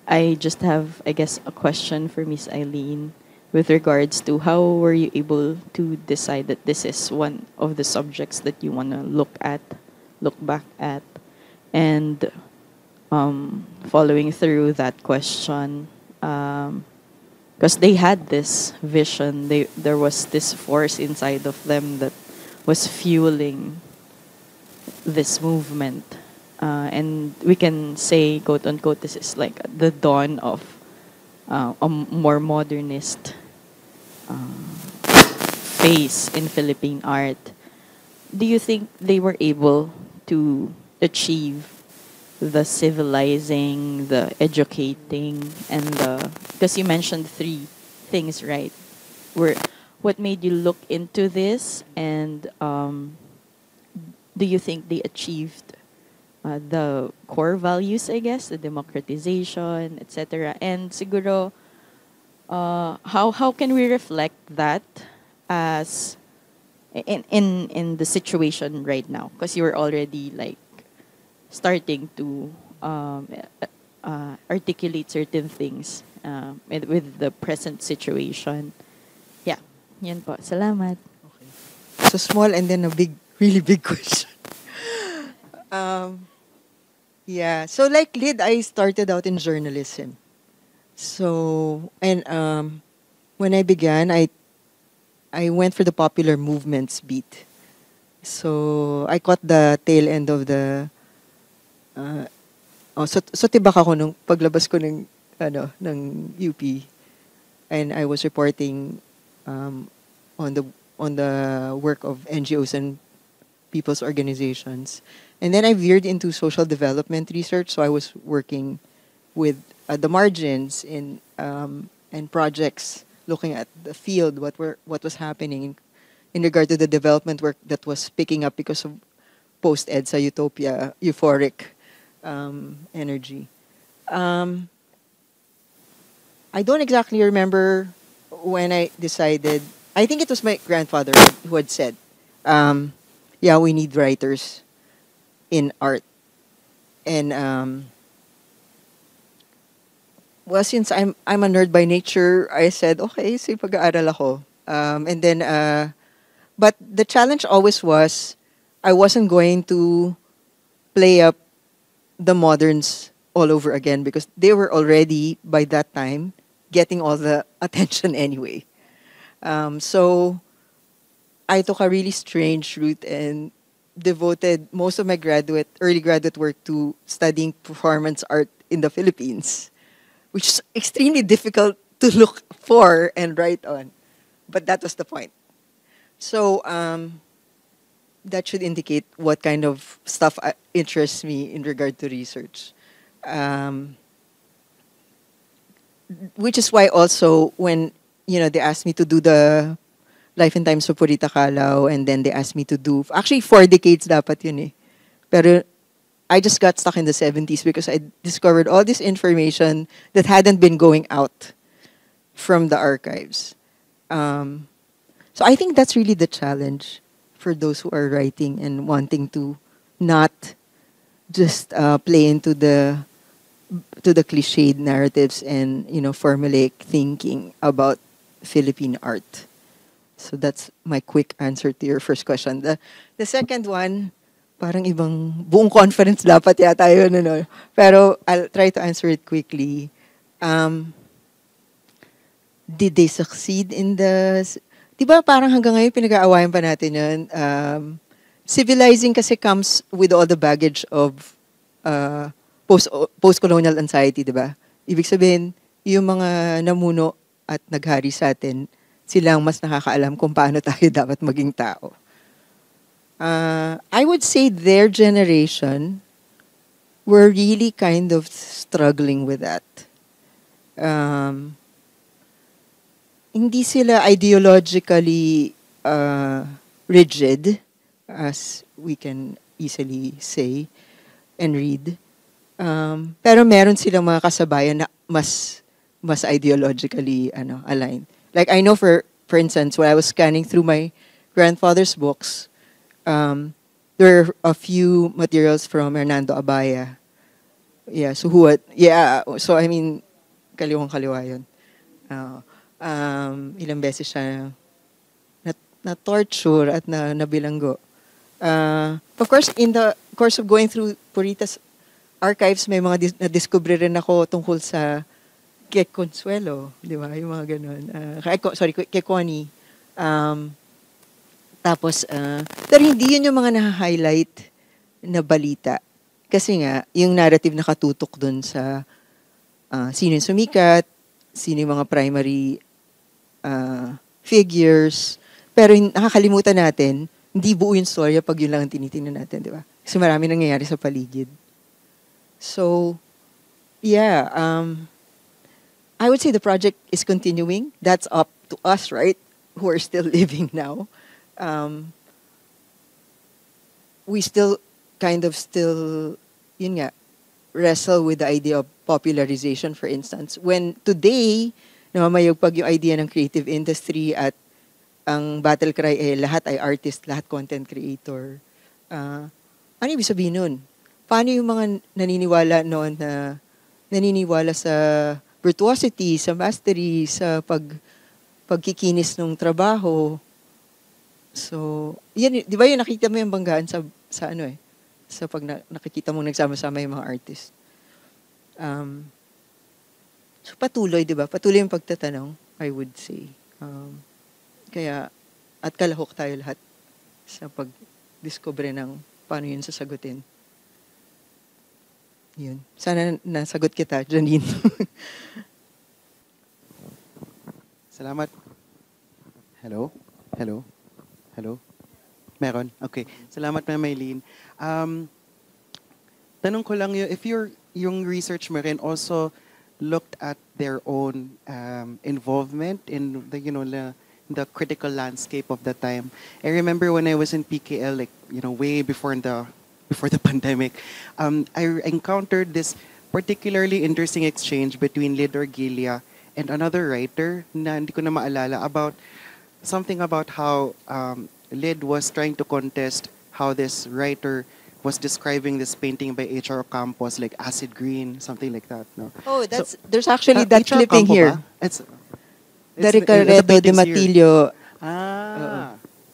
I just have, I guess, a question for Miss Eileen with regards to how were you able to decide that this is one of the subjects that you want to look back at, and following through that question, because they had this vision, there was this force inside of them that was fueling this movement. And we can say, quote unquote, this is like the dawn of a more modernist phase in Philippine art. Do you think they were able to achieve the civilizing, the educating, and because you mentioned three things, right? What made you look into this, and do you think they achieved the core values, I guess, the democratization, etc. And siguro, how can we reflect that as in the situation right now? Because you were already like starting to articulate certain things with the present situation. Yeah, yan po. Salamat. Okay. So small and then a really big question. Yeah. So like Lid, I started out in journalism. So, and when I began, I went for the popular movements beat. So I caught the tail end of the so tibak ako nung paglabas ko ng UP, and I was reporting on the work of NGOs and people's organizations. And then I veered into social development research. So I was working with the margins in and projects looking at the field, what was happening in regard to the development work that was picking up because of post-EDSA utopia, euphoric energy. I don't exactly remember when I decided. I think it was my grandfather who had said, yeah, we need writers in art. And well, since I'm a nerd by nature, I said, okay, so pag-aaral ako. And then, but the challenge always was, I wasn't going to play up the moderns all over again because they were already, by that time, getting all the attention anyway. So I took a really strange route and devoted most of my early graduate work to studying performance art in the Philippines, which is extremely difficult to look for and write on. But that was the point. So that should indicate what kind of stuff interests me in regard to research. Which is why also when they asked me to do the Life and Times of Purita Kalaw, and then they asked me to do actually 4 decades dapat yun eh. Pero I just got stuck in the 70s because I discovered all this information that hadn't been going out from the archives. So I think that's really the challenge for those who are writing and wanting to not just play into the cliched narratives and formulaic thinking about Philippine art. So that's my quick answer to your first question. The second one, parang ibang buong conference dapat yata yun, ano. Pero I'll try to answer it quickly. Did they succeed in the... Diba parang hanggang ngayon pinag-aawayan pa natin yun. Civilizing kasi comes with all the baggage of post-colonial anxiety, diba? Ibig sabihin, yung mga namuno at naghari sa atin, silang mas nakakaalam kung paano tayo dapat maging tao. I would say their generation were really kind of struggling with that. Hindi sila ideologically rigid, as we can easily say and read. Pero meron silang mga kasabayan na mas ideologically aligned. Like I know for instance, when I was scanning through my grandfather's books, there were a few materials from Hernando Abaya. Yeah, so so I mean, kaliwang-kaliwa yun. Ilang beses siya na torture at nabilanggo. Of course, in the course of going through Purita's archives, may mga na-discover rin ako tungkol sa kay Consuelo, di ba? Yung mga ganun. Kay Connie. Tapos, pero hindi yun yung mga na-highlight na balita. Kasi nga, yung narrative nakatutok dun sa sino yung sumikat, sino yung mga primary figures. Pero nakakalimutan natin, hindi buo yung storya pag yun lang ang tinitingnan natin, di ba? Kasi marami nangyayari sa paligid. So, yeah, I would say the project is continuing. That's up to us, right? Who are still living now. We still yun nga, wrestle with the idea of popularization, for instance. When today, namamayagpag yung idea ng creative industry at ang battle cry lahat ay artist, lahat content creator. Ano ibig sabihin nun? Paano yung mga naniniwala noon na naniniwala sa virtuosity, sa mastery, sa pagkikinis ng trabaho? So, yan, di ba yung nakita mo yung banggaan sa sa pag nakikita mong nagsama-sama yung mga artist. So, patuloy, di ba? Patuloy yung pagtatanong, I would say. Kaya, at kalahok tayo lahat sa pag-discover ng paano yun sasagutin. Yun. Sana nasagot kita, Janine. Salamat. Hello? Hello? Hello? Meron? Okay. Salamat, Ma'am Eileen. Tanong ko lang, if yung research mo rin also looked at their own involvement in the critical landscape of the time. I remember when I was in PKL, way before the pandemic, I encountered this particularly interesting exchange between Arguilla and another writer na hindi ko na maalala about something about how Lid was trying to contest how this writer was describing this painting by H.R. Campos, like acid green, something like that. No. Oh, there's actually that H.R. clipping Campo here. ba? It's The the Ricaredo de paintings here. Matillo. Ah.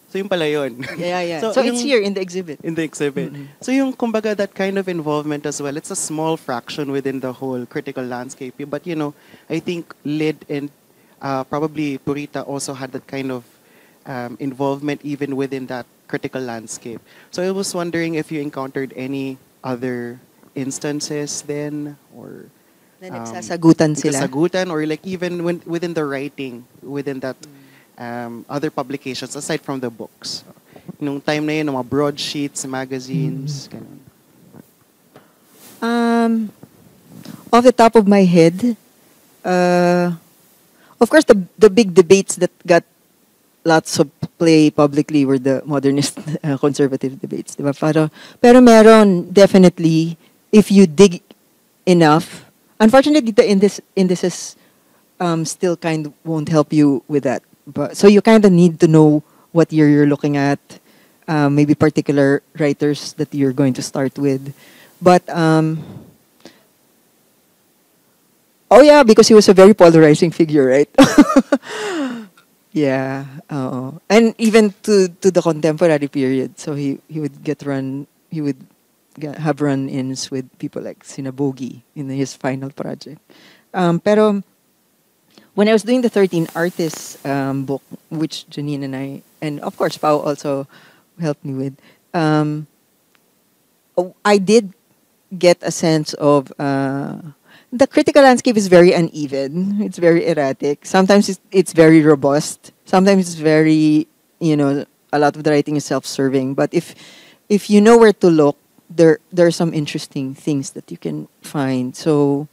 So yung pala yun. Yeah. So it's here in the exhibit. In the exhibit. So yung kumbaga that kind of involvement as well, it's a small fraction within the whole critical landscape. But I think Lid and probably Purita also had that kind of involvement even within that critical landscape. So I was wondering if you encountered any other instances then, or Na nagsasagutan sila. nagsasagutan, or like even within the writing, within that other publications aside from the books. Nung time na yun, mga broadsheets, magazines, ganun. Off the top of my head, of course, the big debates that got lots of play publicly were the modernist conservative debates, diba? Pero meron definitely, if you dig enough. Unfortunately, the indices still kind of won't help you with that. But so you kind of need to know what year you're looking at, maybe particular writers that you're going to start with. But oh yeah, because he was a very polarizing figure, right? Yeah, and even to the contemporary period. So he would have run-ins with people like Sinabogi in his final project. Pero when I was doing the 13 Artists book, which Janine and I, and of course Pao also helped me with, I did get a sense of the critical landscape is very uneven. It's very erratic. Sometimes it's very robust. Sometimes it's very, a lot of the writing is self-serving. But if you know where to look, there are some interesting things that you can find. So,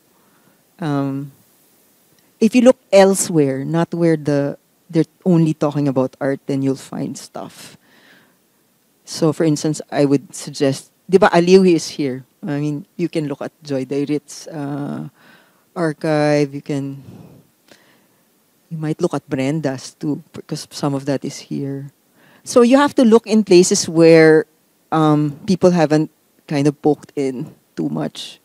if you look elsewhere, not where they're only talking about art, then you'll find stuff. So, for instance, I would suggest, di ba, Aliw is here. I mean, you can look at Joy Dairit's archive. You might look at Brenda's too, because some of that is here. So you have to look in places where people haven't kind of poked in too much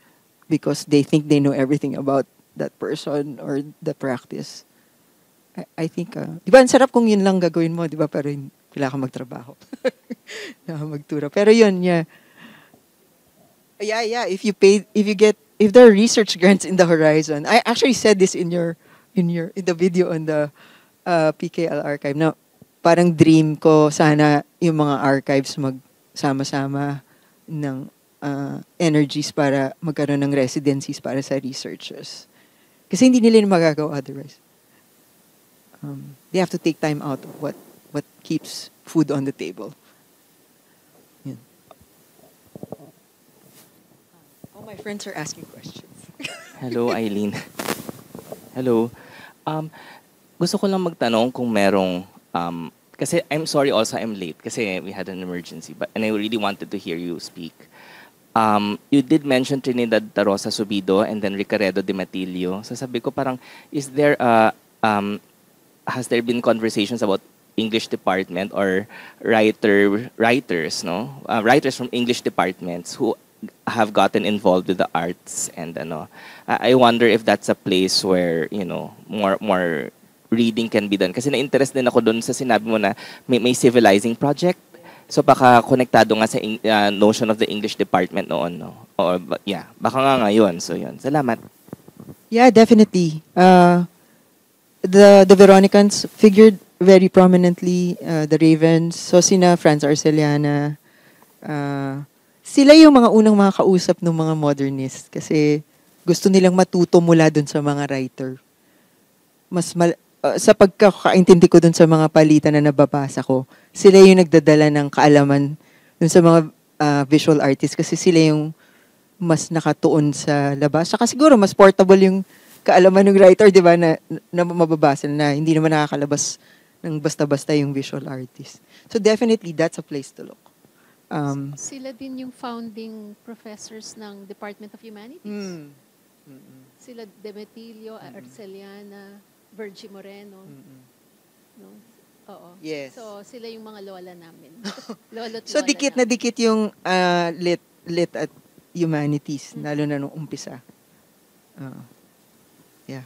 because they think they know everything about that person or the practice. I think, di ba, ang sarap kung yun lang gagawin mo, di ba, pero kailangan kang magtrabaho. Kailangan magtura. Pero yun, yeah. Yeah, if there are research grants in the horizon. I actually said this in the video on the PKL archive. Now, parang dream ko sana yung mga archives magsama-sama ng energies para magkaroon ng residencies para sa researchers. Kasi hindi nila magagawa otherwise. They have to take time out of what keeps food on the table. Yan. All my friends are asking questions. Hello, Eileen. Hello. Gusto ko lang magtanong kung merong kasi I'm sorry also I'm late kasi we had an emergency and I really wanted to hear you speak. You did mention Trinidad Tarosa Subido and then Ricaredo de Matillo. So sabi ko parang has there been conversations about English department or writers from English departments who have gotten involved with the arts and I wonder if that's a place where more reading can be done kasi na-interest din ako doon sa sinabi mo na may civilizing project, so baka konektado nga sa notion of the English department noon, no? Or yeah, baka nga ngayon. So yun, salamat. Yeah, definitely. The Veronicans figured very prominently, the Ravens, so sina Franz Arceliana, sila yung mga unang mga kausap ng mga modernists kasi gusto nilang matuto mula dun sa mga writer. Sa pagkakaintindi ko dun sa mga palitan na nababasa ko, sila yung nagdadala ng kaalaman dun sa mga visual artists kasi sila yung mas nakatuon sa labas. Saka siguro mas portable yung kaalaman ng writer, di ba, na mababasa na hindi naman nakakalabas ng basta-basta yung visual artist. So definitely, that's a place to look. Sila din yung founding professors ng Department of Humanities. Sila Demetilio, Arceliana, Virgie Moreno. No? Oo. Yes. So, sila yung mga lola namin. Lolo't So lola dikit na namin. dikit yung lit at humanities, lalo na nung umpisa. Oo. Yeah.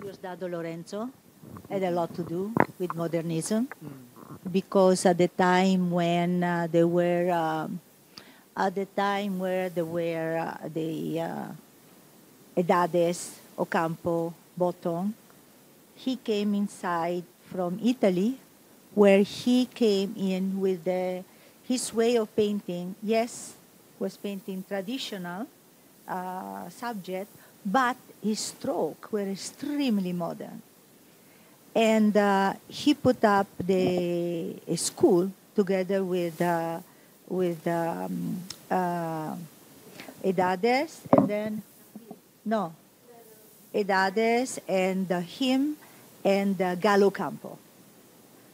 Diosdado Lorenzo had a lot to do with modernism because at the time when there were at the time where there were the Edades, Ocampo, Botong, he came inside from Italy, where he came in with his way of painting. Yes, was painting traditional subject, but his stroke were extremely modern. And he put up a school together with Edades, and then no, Edades and him and Galo Campo.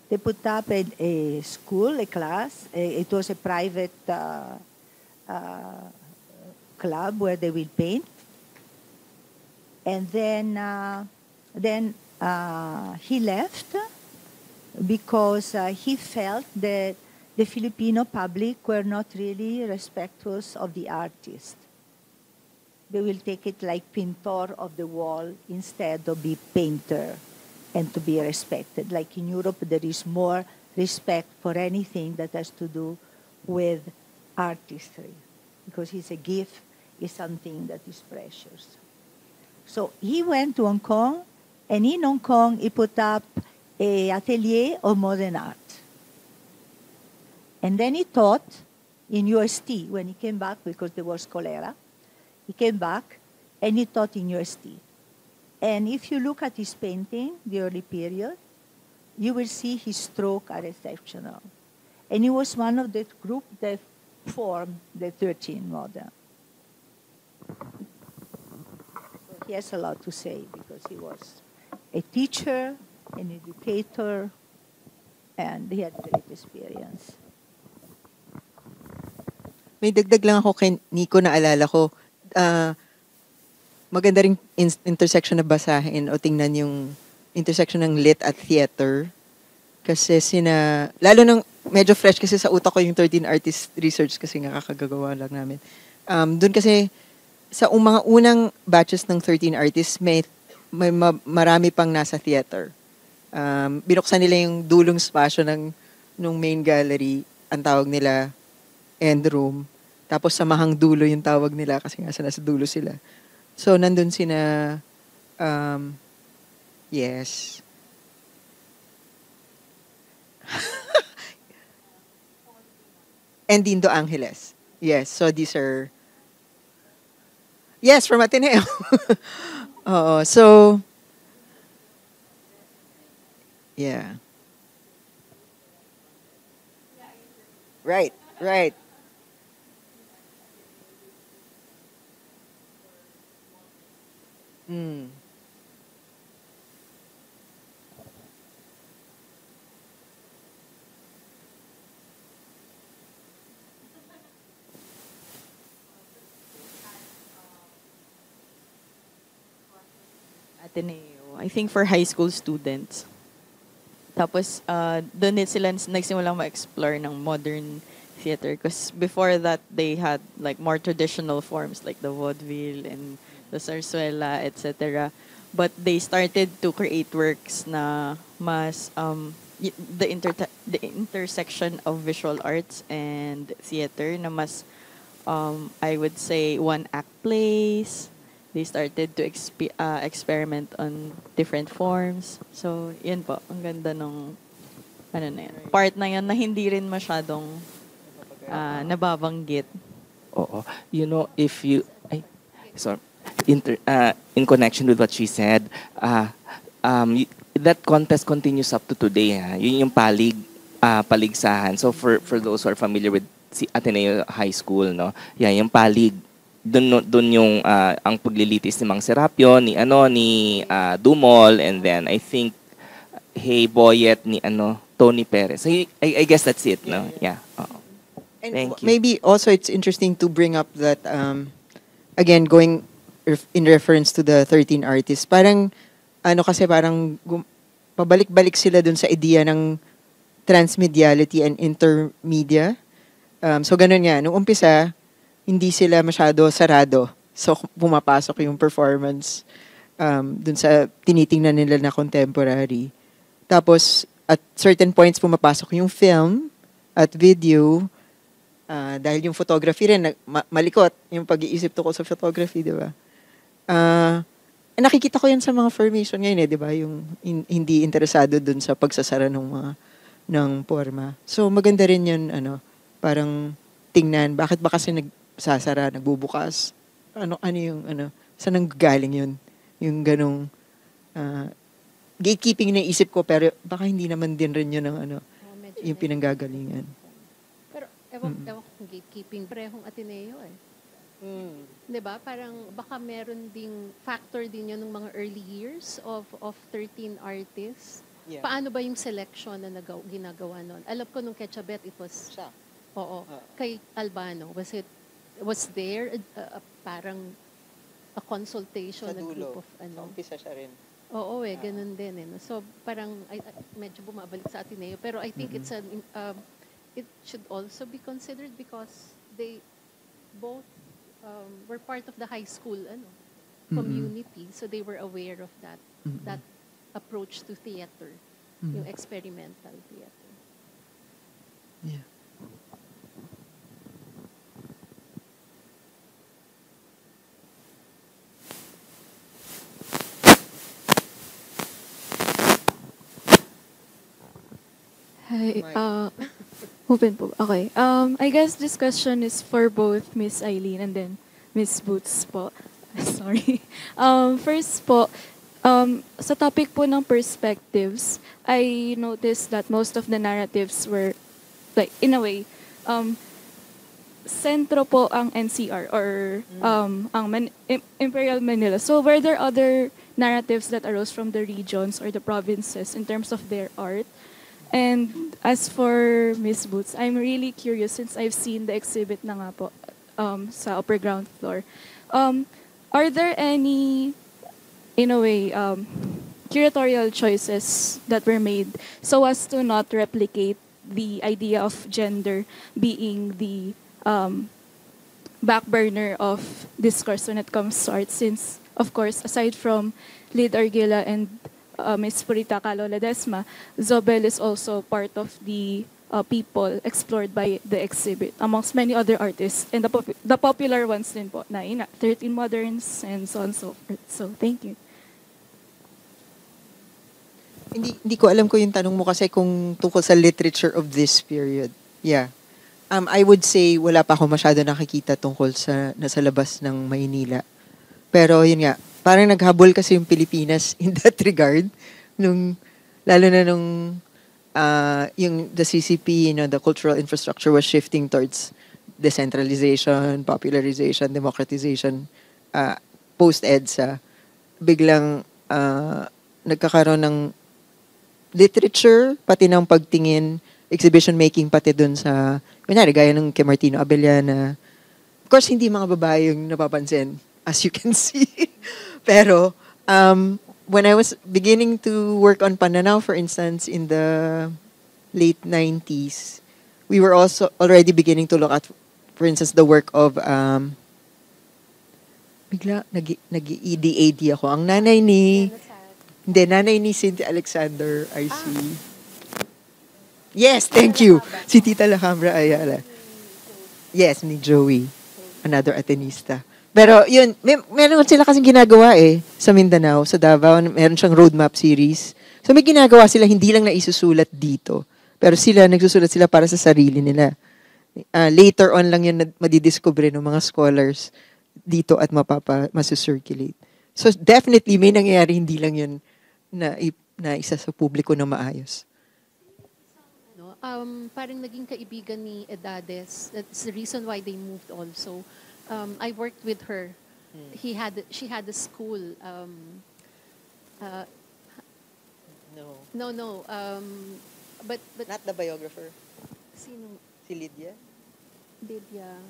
They put up a school, a class. It was a private club where they will paint. And then he left because he felt that the Filipino public were not really respectful of the artist. They will take it like pintor of the wall instead of be painter and to be respected. Like in Europe, there is more respect for anything that has to do with artistry because it's a gift, it's something that is precious. So he went to Hong Kong, and in Hong Kong, he put up a atelier of modern art. And then he taught in UST when he came back because there was cholera. He came back and he taught in UST. And if you look at his painting, the early period, you will see his stroke are exceptional. And he was one of the group that formed the 13 modern. He has a lot to say because he was a teacher, an educator, and he had great experience. May dagdag lang ako kay Nico na alala ko. Maganda ring intersection na basahin o tingnan yung intersection ng lit at theater. Kasi lalo nang medyo fresh kasi sa utak ko yung 13 artist research kasi nga kakagagawa lang namin. Doon kasi sa mga unang batches ng 13 artists, may marami pang nasa theater. Binuksan nila yung dulong spasyo nung main gallery, ang tawag nila end room. Tapos sa mahang dulo yung tawag nila kasi nga nasa dulo sila. So, nandun yes. And Dindo Angeles. Yes, so these are, yes, from Ateneo. So, yeah. Right. Mm. Ateneo. I think for high school students. Tapos, doon din sila nagsimulang ma-explore ng modern theater. Because before that, they had like more traditional forms like the vaudeville and the zarzuela, etc. But they started to create works na mas the intersection of visual arts and theater na mas I would say one-act plays. They started to experiment on different forms. So, yun po. Ang ganda nung part na yun na hindi rin masyadong nababanggit. Oo. You know, if you... in connection with what she said, that contest continues up to today. Yun yung paligsahan. So, for those who are familiar with Ateneo High School, no? Yeah, yung palig. Doon yung ang paglilitis ni Mang Serapio, ni Dumol, and then I think Hey Boyet ni Tony Perez. So I guess that's it, no? Yeah. And thank you. maybe also it's interesting to bring up that again going in reference to the 13 artists. Parang, ano kasi parang pabalik-balik sila dun sa idea ng transmediality and intermedia. So, ganun nga. Nung umpisa, hindi sila masyado sarado. So, pumapasok yung performance dun sa tinitingnan nila na contemporary. Tapos, at certain points, pumapasok yung film at video. Dahil yung photography rin, malikot yung pag-iisip tungkol sa photography, di ba? Nakikita ko yan sa mga formation ngayon, di ba? Yung hindi interesado dun sa pagsasara ng forma. So, maganda rin yun, parang tingnan, bakit ba kasi nagsasara, nagbubukas? Ano yung, saan nanggagaling yun? Yung ganong, gatekeeping na isip ko, pero baka hindi naman din rin yun ang, yung pinanggagalingan. Pero, ewan ko kung gatekeeping, parehong Ateneo eh. Diba? Parang baka meron ding factor din yun ng mga early years of 13 artists. Yeah. Paano ba yung selection na ginagawa nun? Alam ko nung Ketchabet, it was... Siya. Oo. Kay Albano, was there parang a consultation, Sa a group dulo. of Umpisa siya rin. Oo ganun din eh. No? So parang medyo bumabalik sa Ateneo, pero I think it's it should also be considered because they both were part of the high school community, so they were aware of that approach to theater, yung experimental theater. Yeah. Hi. Open po. Okay. I guess this question is for both Miss Eileen and then Miss Boots po. Sorry. First po, sa topic po ng perspectives, I noticed that most of the narratives were, like, in a way, sentro po ang NCR or ang Imperial Manila. So were there other narratives that arose from the regions or the provinces in terms of their art? And as for Miss Boots, I'm really curious since I've seen the exhibit na nga po sa upper ground floor. Are there any, in a way, curatorial choices that were made so as to not replicate the idea of gender being the back burner of discourse when it comes to art? Since, of course, aside from Lydia Arguilla and Miss Purita Kalaw-Ledesma, Zobel is also part of the people explored by the exhibit, amongst many other artists, and the popular ones din po, na 13 Moderns, and so on and so forth. So, thank you. Hindi ko alam ko yung tanong mo kasi kung tungkol sa literature of this period. Yeah. I would say wala pa ako masyado nakikita tungkol sa nasa labas ng Maynila. Pero yun nga, parang naghabol kasi yung Pilipinas in that regard. Lalo na nung yung the CCP, the cultural infrastructure was shifting towards decentralization, popularization, democratization, post-EDSA. Biglang nagkakaroon ng literature, pati ng pagtingin, exhibition making, pati dun sa, kunyari, gaya ng kay Martino Abellana. Of course, hindi mga babae yung napapansin, as you can see. Pero, when I was beginning to work on Pananaw, for instance, in the late 90s, we were also already beginning to look at, for instance, the work of, bigla, nag-EDAD ako. Ang nanay ni Cynthia Alexander, I see. Yes, thank you. Si Tita Alhambra Ayala. Yes, ni Joey. Another Atenista. Pero yun, meron sila kasing ginagawa sa Mindanao, sa Davao, meron siyang roadmap series. So may ginagawa sila, hindi lang na isusulat dito. Pero nagsusulat sila para sa sarili nila. Later on lang yun madidiscover ng mga scholars dito at masu-circulate. So definitely may nangyayari, hindi lang yun na isa sa publiko na maayos. Parang naging kaibigan ni Edades. That's the reason why they moved also. I worked with her. She had a school. No. But Not the biographer. Sino? Si Lydia? Lydia.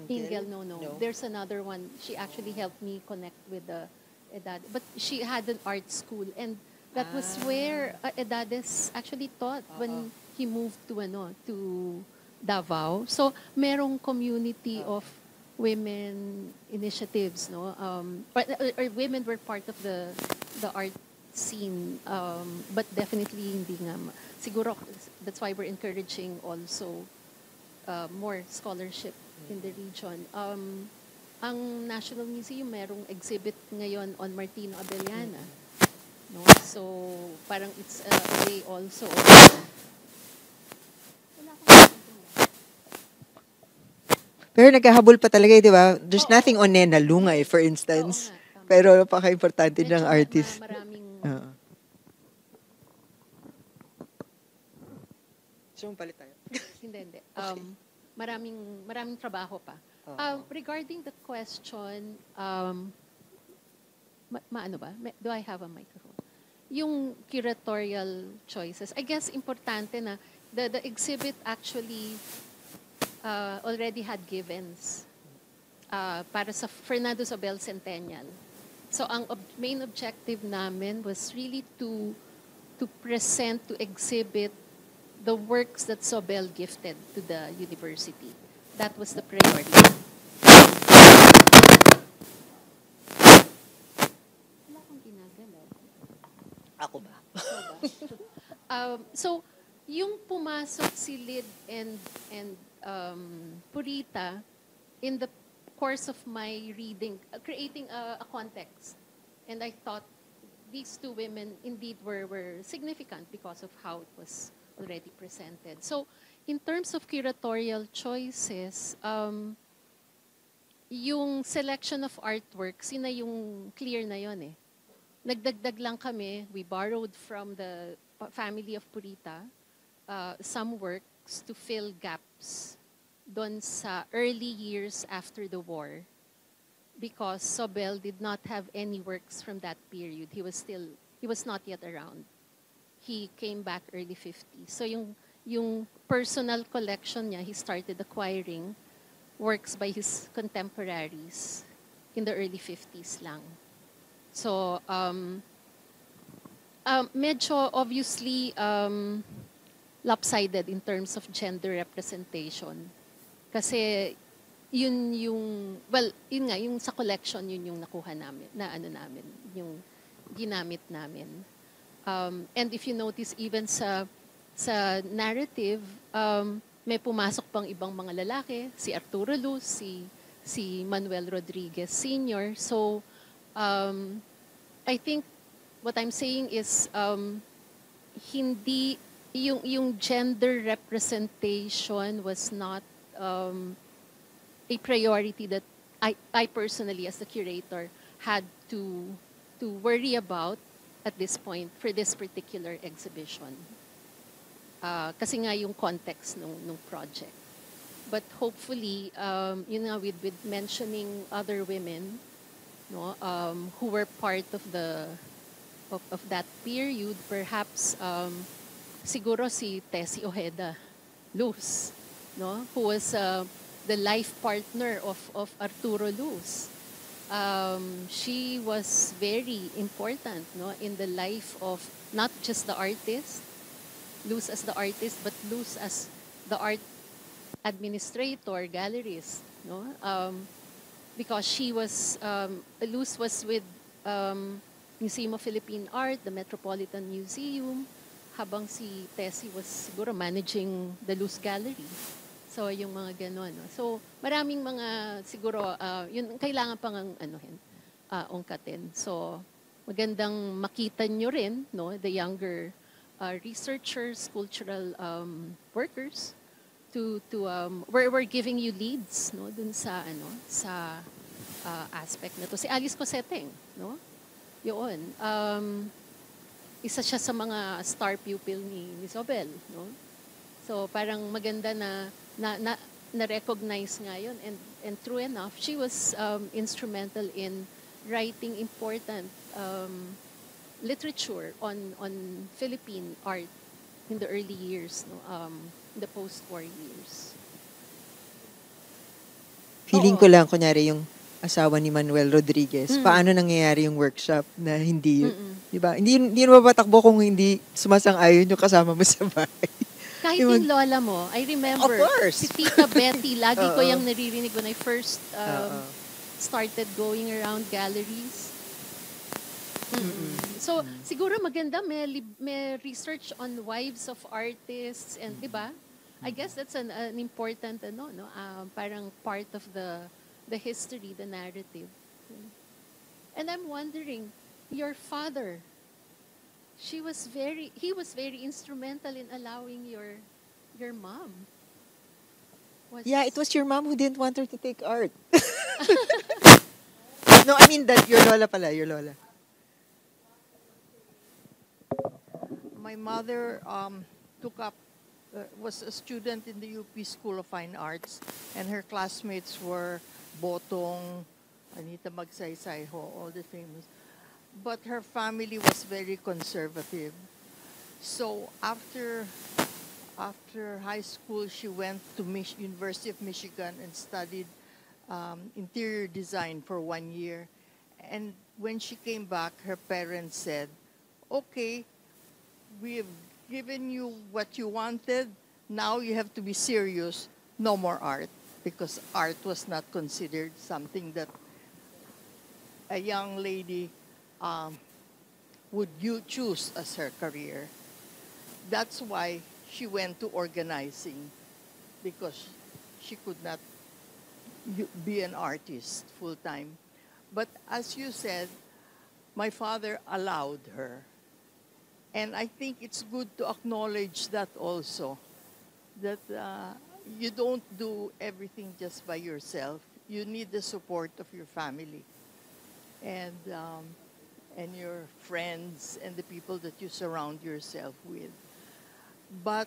Ingel, no. There's another one. She actually helped me connect with the Edad. But she had an art school, and that was where Edades actually taught when he moved to Davao. So merong community of women initiatives, no. Or women were part of the art scene, but definitely hindi nga. Siguro that's why we're encouraging also more scholarship in the region. Ang National Museum merong exhibit ngayon on Martino Abellana. No? So, parang it's a way also. Pero naghahabol pa talaga, di ba? There's nothing on Nena Lungay, for instance. Pero napaka-importante ng artist. Maraming... So, palit tayo. Hindi. Maraming trabaho pa. Regarding the question, maano ba? Do I have a microphone? Yung curatorial choices, I guess importante na the exhibit actually already had givens para sa Fernando Sobel Centennial. So ang main objective namin was really to present, to exhibit the works that Sobel gifted to the university. That was the priority. Wala akong ginagalaw. Ako ba? So, yung pumasok si Lid and Purita in the course of my reading, creating a context. And I thought these two women indeed were significant because of how it was already presented. So, in terms of curatorial choices, yung selection of artworks, yun na yung clear na yun eh. Nagdagdag lang kami, we borrowed from the family of Purita some works to fill gaps doon sa early years after the war, because Sobel did not have any works from that period. He was not yet around. He came back early 50s. So yung personal collection niya, he started acquiring works by his contemporaries in the early 50s lang. So, medyo obviously lopsided in terms of gender representation. Kasi yun nga, yung sa collection, yun yung nakuha namin, yung ginamit namin. And if you notice, even sa narrative, may pumasok pang ibang mga lalaki, si Arturo Luz, si Manuel Rodriguez Sr. So, I think what I'm saying is hindi yung gender representation was not a priority that I personally as the curator had to worry about at this point for this particular exhibition. Kasi nga yung context nung project. But hopefully, yun nga with mentioning other women, no, who were part of that period, perhaps siguro si Tessie Ojeda Luz, no, who was the life partner of Arturo Luz. She was very important, no, in the life of not just the artist, Luz as the artist, but Luz as the art administrator, gallerist, no? Because she was, Luz was with Museum of Philippine Art, the Metropolitan Museum, habang si Tessie was siguro managing the Luz Gallery. So, yung mga gano'n. No? So, maraming mga, siguro, yun, kailangan pang ungkatin. So, magandang makita nyo rin, no, the younger researchers, cultural workers, we're giving you leads, no, dun sa, sa aspect na to. Si Alice Coseteng, no, yun. Isa siya sa mga star pupil ni Sobel, no. So, parang maganda na recognize nga yun. And true enough, she was instrumental in writing important literature on Philippine art in the early years, no, the post-war years. Feeling Oo. ko lang, kunyari yung asawa ni Manuel Rodriguez, paano nangyayari yung workshop na hindi, di ba? Hindi na mapatakbo kung hindi sumasang-ayon yung kasama mo sa bahay. Kahit yung lola mo, I remember, Of course. si Tita Betty, lagi ko Oo. yung naririnig when I first started going around galleries. So, siguro maganda may research on wives of artists and, di ba? I guess that's an important, parang part of the history, the narrative. And I'm wondering, your father, he was very instrumental in allowing your mom. Yeah, it was your mom who didn't want her to take art. No, I mean that your lola pala, your lola. My mother was a student in the UP School of Fine Arts, and her classmates were Botong, Anita Magsaysay, all the famous. But her family was very conservative. So after high school, she went to University of Michigan and studied interior design for 1 year. And when she came back, her parents said, okay, we've given you what you wanted. Now you have to be serious. No more art, because art was not considered something that a young lady would you choose as her career. That's why she went to organizing, because she could not be an artist full time. But as you said, my father allowed her. And I think it's good to acknowledge that also, that you don't do everything just by yourself. You need the support of your family and your friends and the people that you surround yourself with. But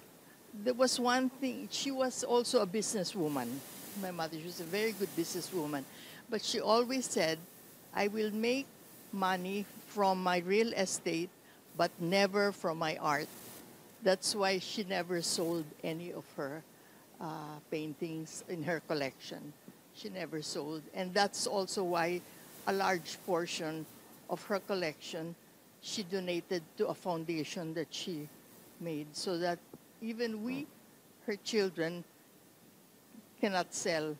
there was one thing, she was also a businesswoman. My mother, she was a very good businesswoman. But she always said, I will make money from my real estate, but never from my art. That's why she never sold any of her paintings in her collection. She never sold. And that's also why a large portion of her collection she donated to a foundation that she made, so that even we, her children, cannot sell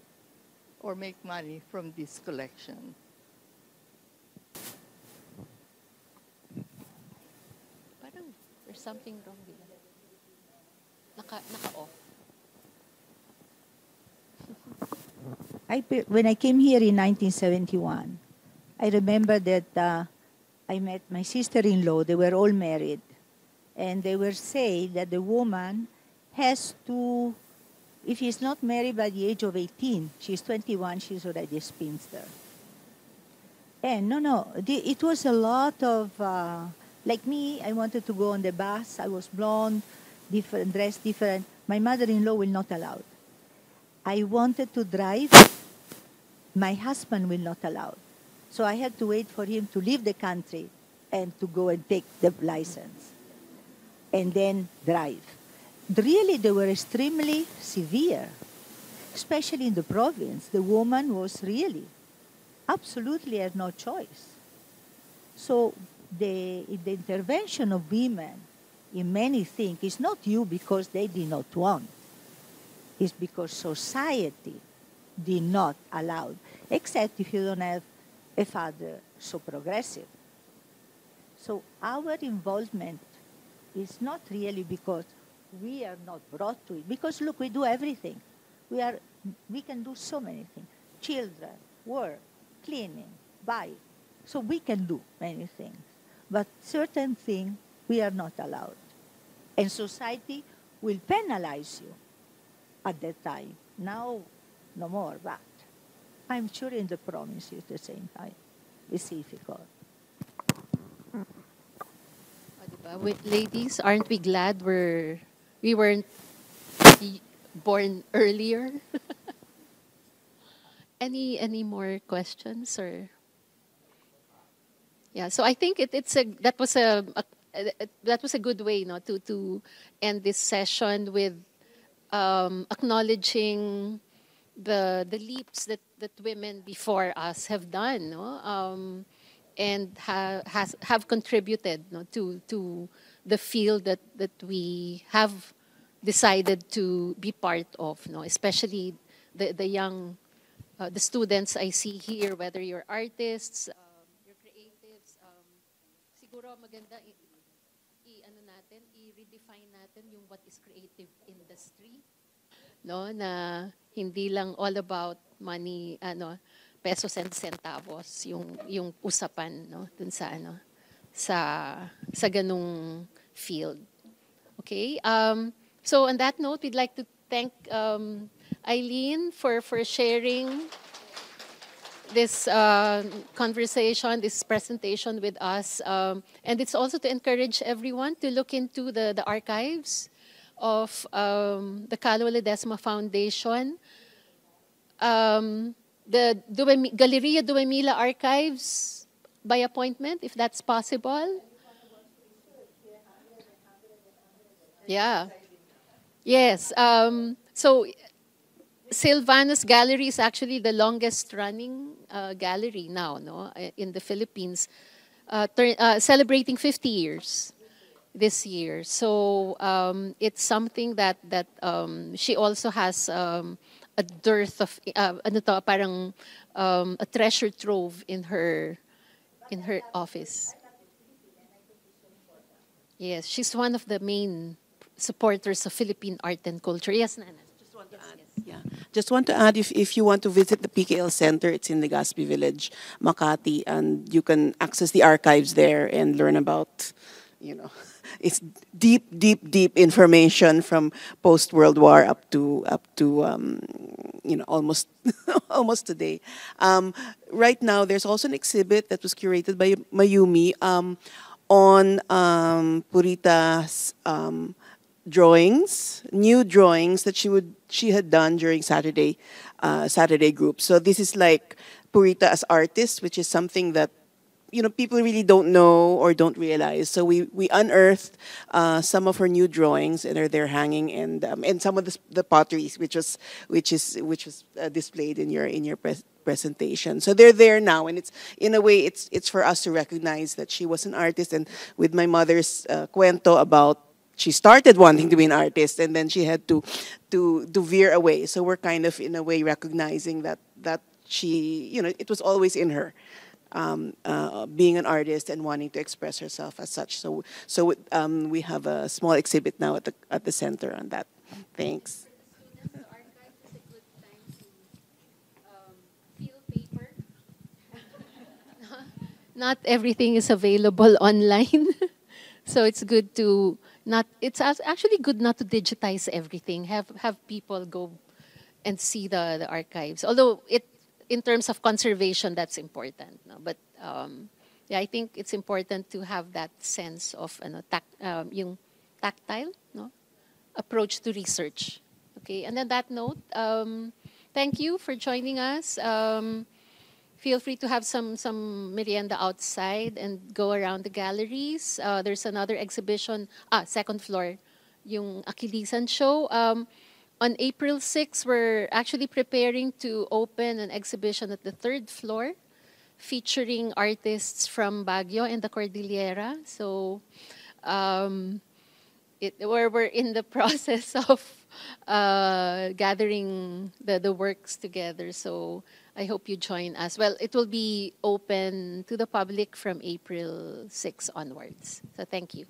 or make money from this collection. Parang there's something wrong with it. Naka-off. When I came here in 1971, I remember that I met my sister-in-law. They were all married. And they were saying that the woman has to, if she's not married by the age of 18, she's 21, she's already a spinster. And it was a lot of, like me, I wanted to go on the bus. I was blonde, different, dressed different. My mother-in-law will not allow. I wanted to drive. My husband will not allow. So I had to wait for him to leave the country and to go and take the license and then drive. Really, they were extremely severe, especially in the province. The woman was really, absolutely had no choice. So the intervention of women in many things is not you because they did not want. It's because society did not allow, except if you don't have a father so progressive. So our involvement is not really because we are not brought to it. Because look, we do everything. We can do so many things. Children, work, cleaning, buy. So we can do many things. But certain things we are not allowed. And society will penalize you at that time. Now, no more, but I'm sure in the province at the same time. It's difficult. Ladies, aren't we glad we weren't born earlier? Any more questions or? Yeah, so I think that was a good way, to end this session with acknowledging the leaps that women before us have done, no? And have contributed, no, to the field that we have decided to be part of, no? Especially the young, the students I see here, whether you're artists, you're creatives, siguro maganda ano natin, i-redefine natin yung what is creative industry, no, na hindi lang all about money, ano, pesos and centavos yung usapan, no, dun sa ano, sa ganung field. Okay? So on that note, we'd like to thank Eileen for sharing this conversation, this presentation with us. And it's also to encourage everyone to look into the archives of the Kalaw-Ledesma Foundation. The Galleria Duemila archives by appointment, if that's possible. Yeah. Yes. So Silvanus Gallery is actually the longest running gallery now, no, in the Philippines, celebrating 50 years this year. So it's something that she also has a dearth of ano to, parang a treasure trove in her office. Yes, she's one of the main supporters of Philippine art and culture. Yes, Nana. Yeah. Just want to add, if you want to visit the PKL Center, it's in Legaspi Village, Makati, and you can access the archives there and learn about, it's deep information from post-World War up to almost almost today. Right now, there's also an exhibit that was curated by Mayumi on Purita's drawings, new drawings that she had done during Saturday group. So this is like Purita as artist, which is something that people really don't know or don't realize. So we unearthed some of her new drawings, and they're hanging, and some of the potteries which was displayed in your presentation. So they're there now, and it's in a way it's for us to recognize that she was an artist. And with my mother's cuento about, she started wanting to be an artist, and then she had to veer away. So we're kind of in a way recognizing that she, it was always in her, being an artist and wanting to express herself as such. So we have a small exhibit now at the center on that. Thanks. The archive is a good time to feel paper. Not everything is available online, so it's good to. It's actually good not to digitize everything. Have people go and see the archives. Although in terms of conservation, that's important. No? But yeah, I think it's important to have that sense of yung tactile, no, approach to research. Okay, and on that note, thank you for joining us. Feel free to have some merienda outside and go around the galleries. There's another exhibition, second floor, yung Achillesan show. On April 6, we're actually preparing to open an exhibition at the third floor featuring artists from Baguio and the Cordillera. So we're in the process of gathering the works together. So I hope you join us. Well, it will be open to the public from April 6 onwards. So thank you.